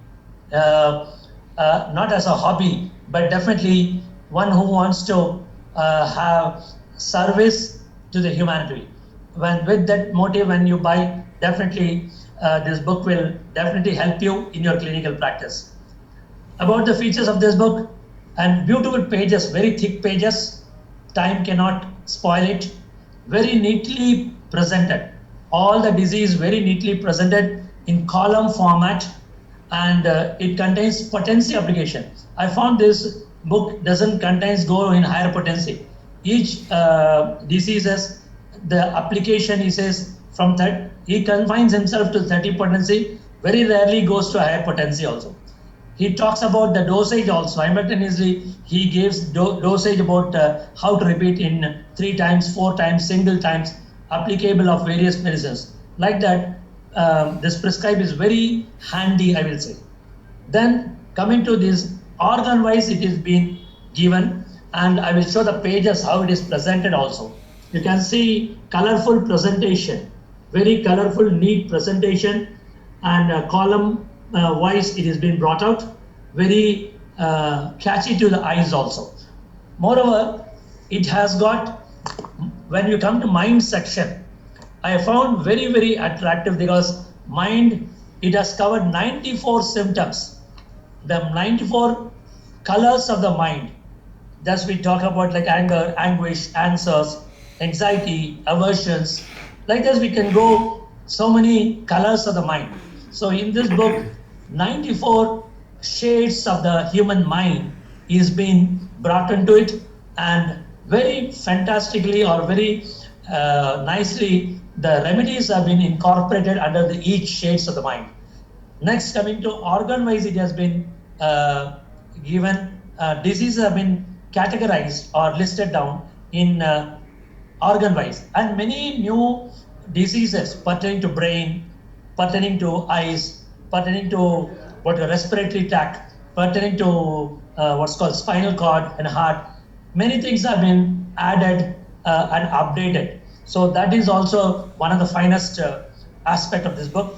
not as a hobby, but definitely one who wants to have service to the humanity. With that motive, when you buy, definitely this book will definitely help you in your clinical practice. About the features of this book, and beautiful pages, very thick pages, time cannot spoil it, very neatly presented. All the disease very neatly presented in column format, and it contains potency application. I found this book doesn't go in higher potency. Each diseases, the application he says from that, he confines himself to 30 potency, very rarely goes to higher potency also. He talks about the dosage also. Simultaneously, he gives dosage about how to repeat in 3 times, 4 times, single times, applicable of various medicines. Like that, this prescribe is very handy, I will say. Then coming to this, organ-wise it is being given, and I will show the pages how it is presented also. You can see colorful presentation, very colorful, neat presentation, and column wise it is being brought out, very catchy to the eyes also. Moreover, it has got, when you come to mind section, I found very, very attractive, because mind, it has covered 94 symptoms, the 94 colors of the mind. Thus we talk about like anger, anguish, answers, anxiety, aversions. Like this we can go so many colors of the mind. So in this book, 94 shades of the human mind is being brought into it, and very fantastically or very nicely the remedies have been incorporated under each shades of the mind. Next, coming to organ wise, it has been given, diseases have been categorized or listed down in organ wise, and many new diseases pertaining to brain, pertaining to eyes, pertaining to respiratory tract, pertaining to what's called spinal cord and heart. Many things have been added and updated. So that is also one of the finest aspect of this book.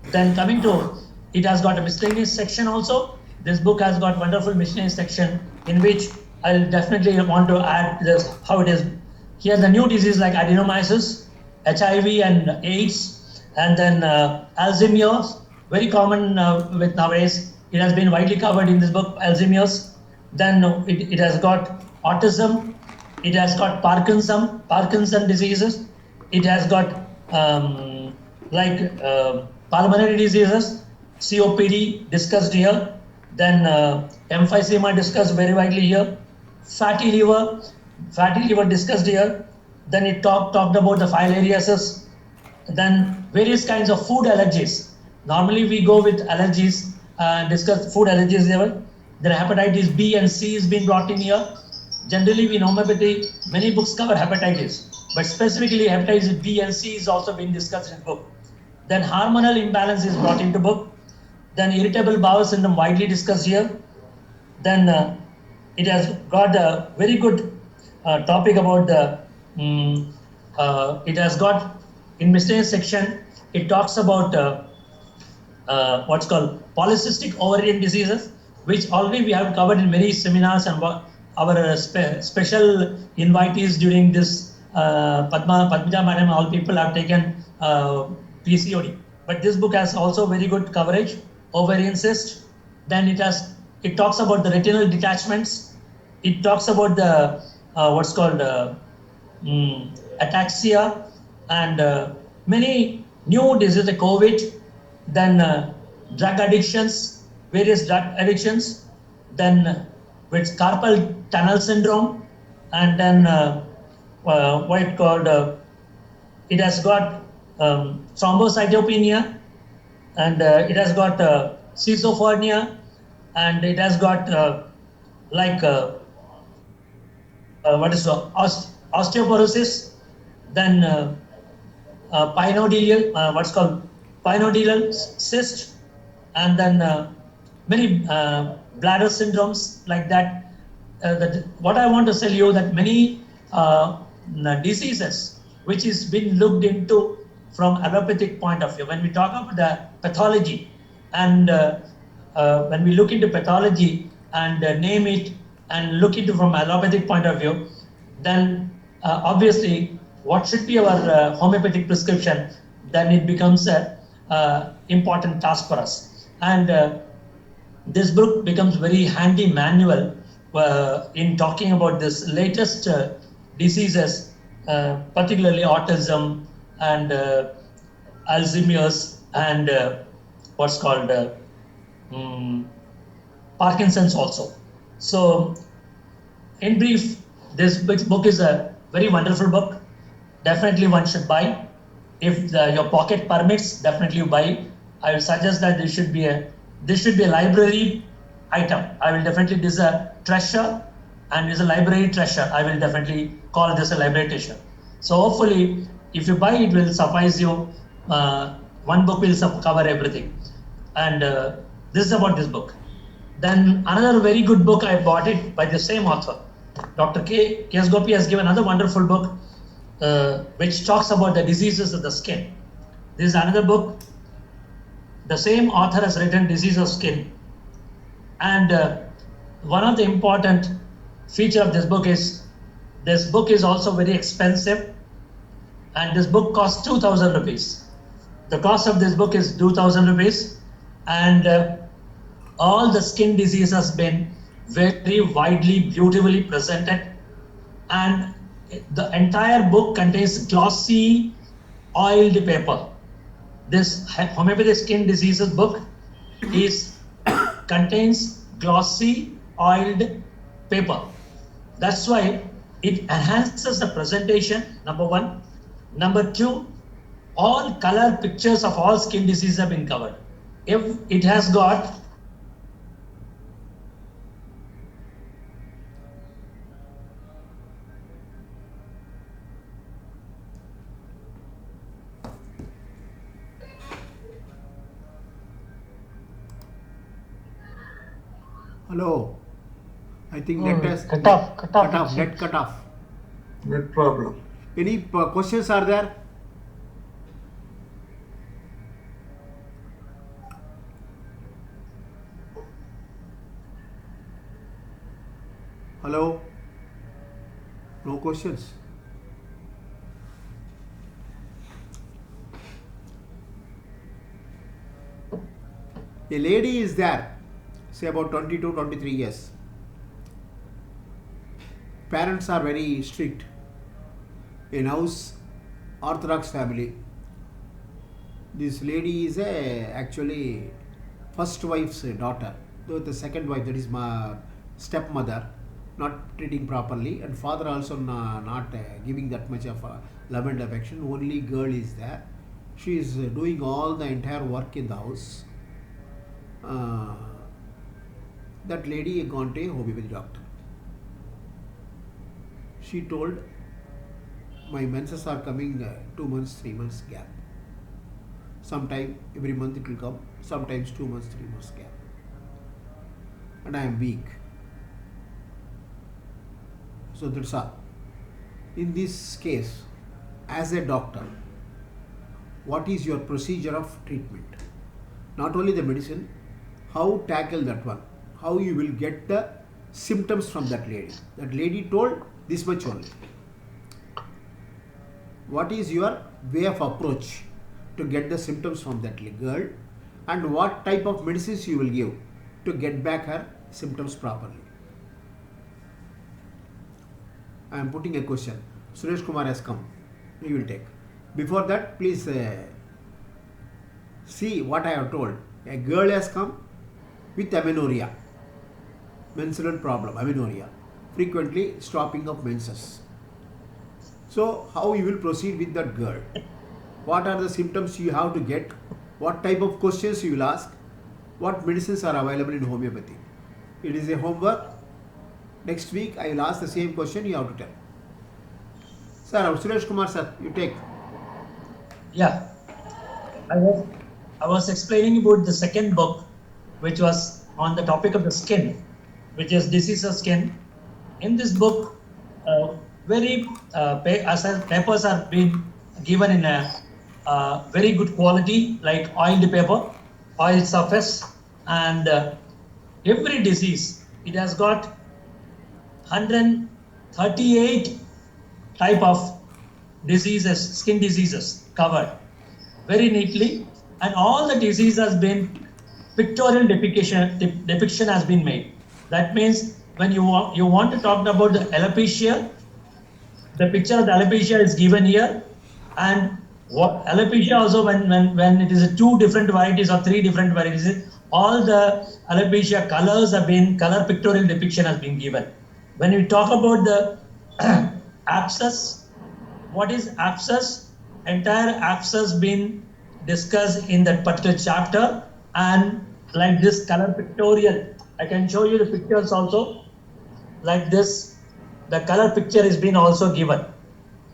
Then coming to, it has got a miscellaneous section also. This book has got wonderful miscellaneous section in which I'll definitely want to add this, how it is. Here the new disease like adenomyosis, HIV and AIDS, and then Alzheimer's, very common with nowadays. It has been widely covered in this book, Alzheimer's. Then it has got autism, it has got Parkinson diseases, it has got pulmonary diseases, COPD discussed here, then emphysema discussed very widely here, fatty liver discussed here, then it talked about the filariasis, then various kinds of food allergies. Normally we go with allergies and discuss food allergies level. Then hepatitis B and C is being brought in here. Generally in homeopathy, many books cover hepatitis, but specifically hepatitis B and C is also being discussed in the book. Then hormonal imbalance is brought into book. Then irritable bowel syndrome widely discussed here. Then it has got a very good topic about the, it has got in miscellaneous section, it talks about what's called polycystic ovarian diseases, which already we have covered in many seminars, and our special invitees during this Padmija Madam, all people have taken PCOD. But this book has also very good coverage, ovarian cyst. Then it talks about the retinal detachments. It talks about the what's called ataxia, and many new diseases like COVID, then drug addictions, various drug addictions, then with carpal tunnel syndrome, and then what it called, it has got thrombocytopenia, and it has got schizophrenia, and it has got what is osteoporosis, then what's called pinodial cyst, and then many bladder syndromes like that. What I want to tell you that many diseases which is been looked into from allopathic point of view. When we talk about the pathology, and when we look into pathology and name it and look into from allopathic point of view, then obviously what should be our homeopathic prescription, then it becomes a important task for us. And this book becomes very handy manual in talking about this latest diseases, particularly autism and Alzheimer's, and what's called Parkinson's also. So in brief, this book is a very wonderful book. Definitely one should buy. If your pocket permits, definitely you buy. I will suggest that this should be a library item. I will definitely, this is a treasure, and is a library treasure. I will definitely call this a library treasure. So hopefully, if you buy, it will suffice you. One book will cover everything. And this is about this book. Then another very good book, I bought it by the same author. Dr. K.S. Gopi has given another wonderful book which talks about the diseases of the skin. This is another book. The same author has written Disease of Skin. And one of the important feature of this book is also very expensive, and this book costs 2,000 rupees. The cost of this book is 2,000 rupees, and all the skin disease has been very widely, beautifully presented, and the entire book contains glossy, oiled paper. This homeopathic skin diseases book contains glossy, oiled paper. That's why it enhances the presentation, number one. Number two, all color pictures of all skin diseases have been covered. If it has got Hello. I think net has cut off. Net cut off. Net problem. Any questions are there? Hello? No questions? A lady is there, say about 22, 23 years. Parents are very strict. In house, Orthodox family. This lady is actually first wife's daughter. Though the second wife, that is my stepmother, not treating properly, and father also not giving that much of love and affection. Only girl is there. She is doing all the entire work in the house. That lady gone to a homeopathy doctor. She told, my menses are coming 2 months, 3 months gap. Sometime every month it will come, sometimes 2 months, 3 months gap. And I am weak. So that's all. In this case, as a doctor, what is your procedure of treatment. Not only the medicine, how tackle that one, how you will get the symptoms from that lady. That lady told this much only. What is your way of approach to get the symptoms from that girl, and what type of medicines you will give to get back her symptoms properly. I am putting a question. Suresh Kumar has come. He will take. Before that, please see what I have told. A girl has come with amenorrhea, menstrual problem, amenorrhea, frequently stopping of menses. So, how you will proceed with that girl? What are the symptoms you have to get? What type of questions you will ask? What medicines are available in homeopathy? It is a homework. Next week I will ask the same question, you have to tell. Sir, Suresh Kumar sir, you take. Yeah, I was explaining about the second book, which was on the topic of the skin, which is disease of skin. In this book, papers are being given in a very good quality, like oiled paper, oil surface, and every disease, it has got 138 type of diseases, skin diseases covered very neatly, and all the disease has been pictorial depiction has been made. That means when you want to talk about the alopecia, the picture of the alopecia is given here, and what alopecia also when it is two different varieties or three different varieties, all the alopecia colors have been, color pictorial depiction has been given. When we talk about the abscess, what is abscess? Entire abscess been discussed in that particular chapter, and like this color pictorial, I can show you the pictures also. Like this, the color picture is been also given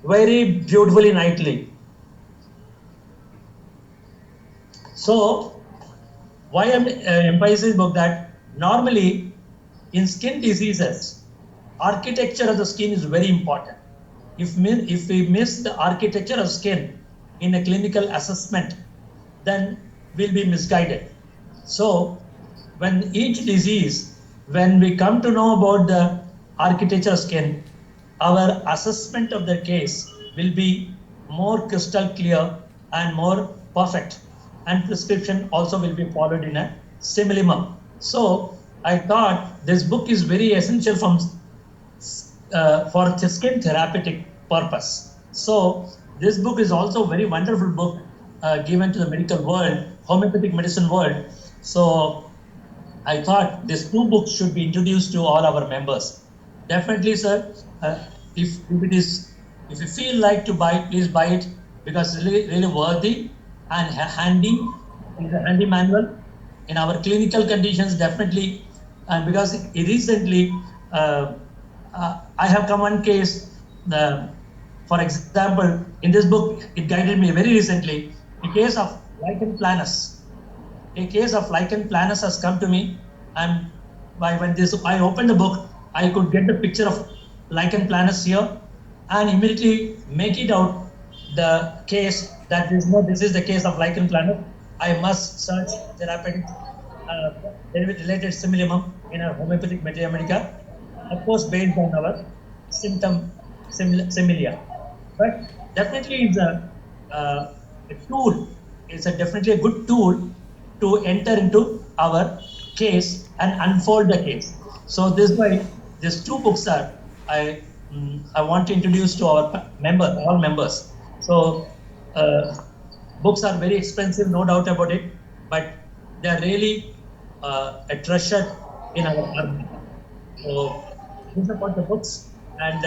very beautifully, nicely. So, why I'm emphasizing this book that normally in skin diseases, architecture of the skin is very important. If we miss the architecture of skin in a clinical assessment, then we'll be misguided. So, when each disease, when we come to know about the architecture of skin, our assessment of the case will be more crystal clear and more perfect, and prescription also will be followed in a simillimum. So I thought this book is very essential for the skin therapeutic purpose. So this book is also a very wonderful book given to the medical world, homeopathic medicine world. So I thought these two books should be introduced to all our members. Definitely, sir. If you feel like to buy, please buy it, because it's really worthy and handy. It's a handy manual in our clinical conditions, definitely. And because recently I have come one case. For example, in this book, it guided me very recently. A case of lichen planus. A case of lichen planus has come to me, and I opened the book, I could get the picture of lichen planus here, and immediately make it out the case that this is the case of lichen planus. I must search therapeutic related simillimum in a homeopathic materia medica, of course based on our symptom similia. But definitely it's a tool. It's definitely a good tool to enter into our case and unfold the case. So this way, these two books are I want to introduce to our members, all members. So books are very expensive, no doubt about it, but they are really a treasure in our army. So these are about the books, and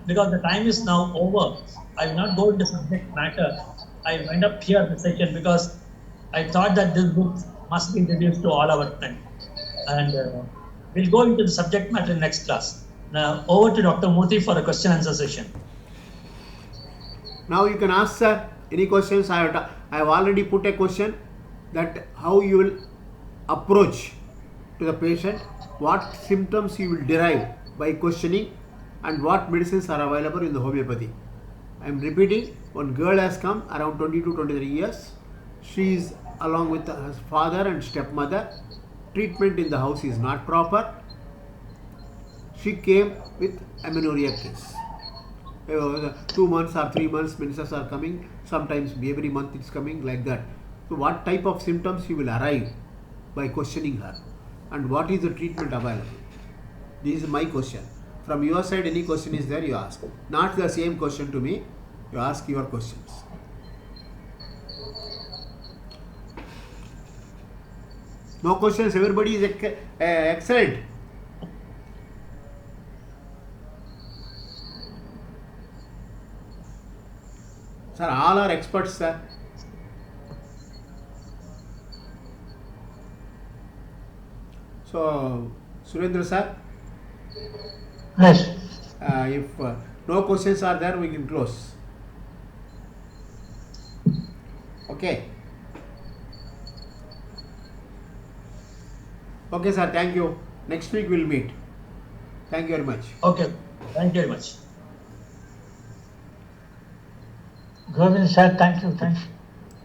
because the time is now over, I will not go into subject matter. I wind up here the session because I thought that this book must be introduced to all our friends, and we'll go into the subject matter in next class. Now over to Dr. Murthy for a question answer session. Now you can ask, sir, any questions. I have already put a question that how you will approach to the patient, what symptoms you will derive by questioning, and what medicines are available in the homeopathy. I am repeating, one girl has come around 22 23 years. She is along with her father and stepmother. Treatment in the house is not proper. She came with amenorrhea case. 2 months or 3 months menses are coming. Sometimes every month it's coming like that. So what type of symptoms you will arrive by questioning her, and what is the treatment available? This is my question. From your side, any question is there, you ask. Not the same question to me. You ask your questions. No questions. Everybody is excellent. Sir, all are experts, sir. So, Surendra sir, Yes. if no questions are there, we can close. Okay. Okay, sir. Thank you. Next week we'll meet. Thank you very much. Okay, thank you very much. Govind sir, thank you.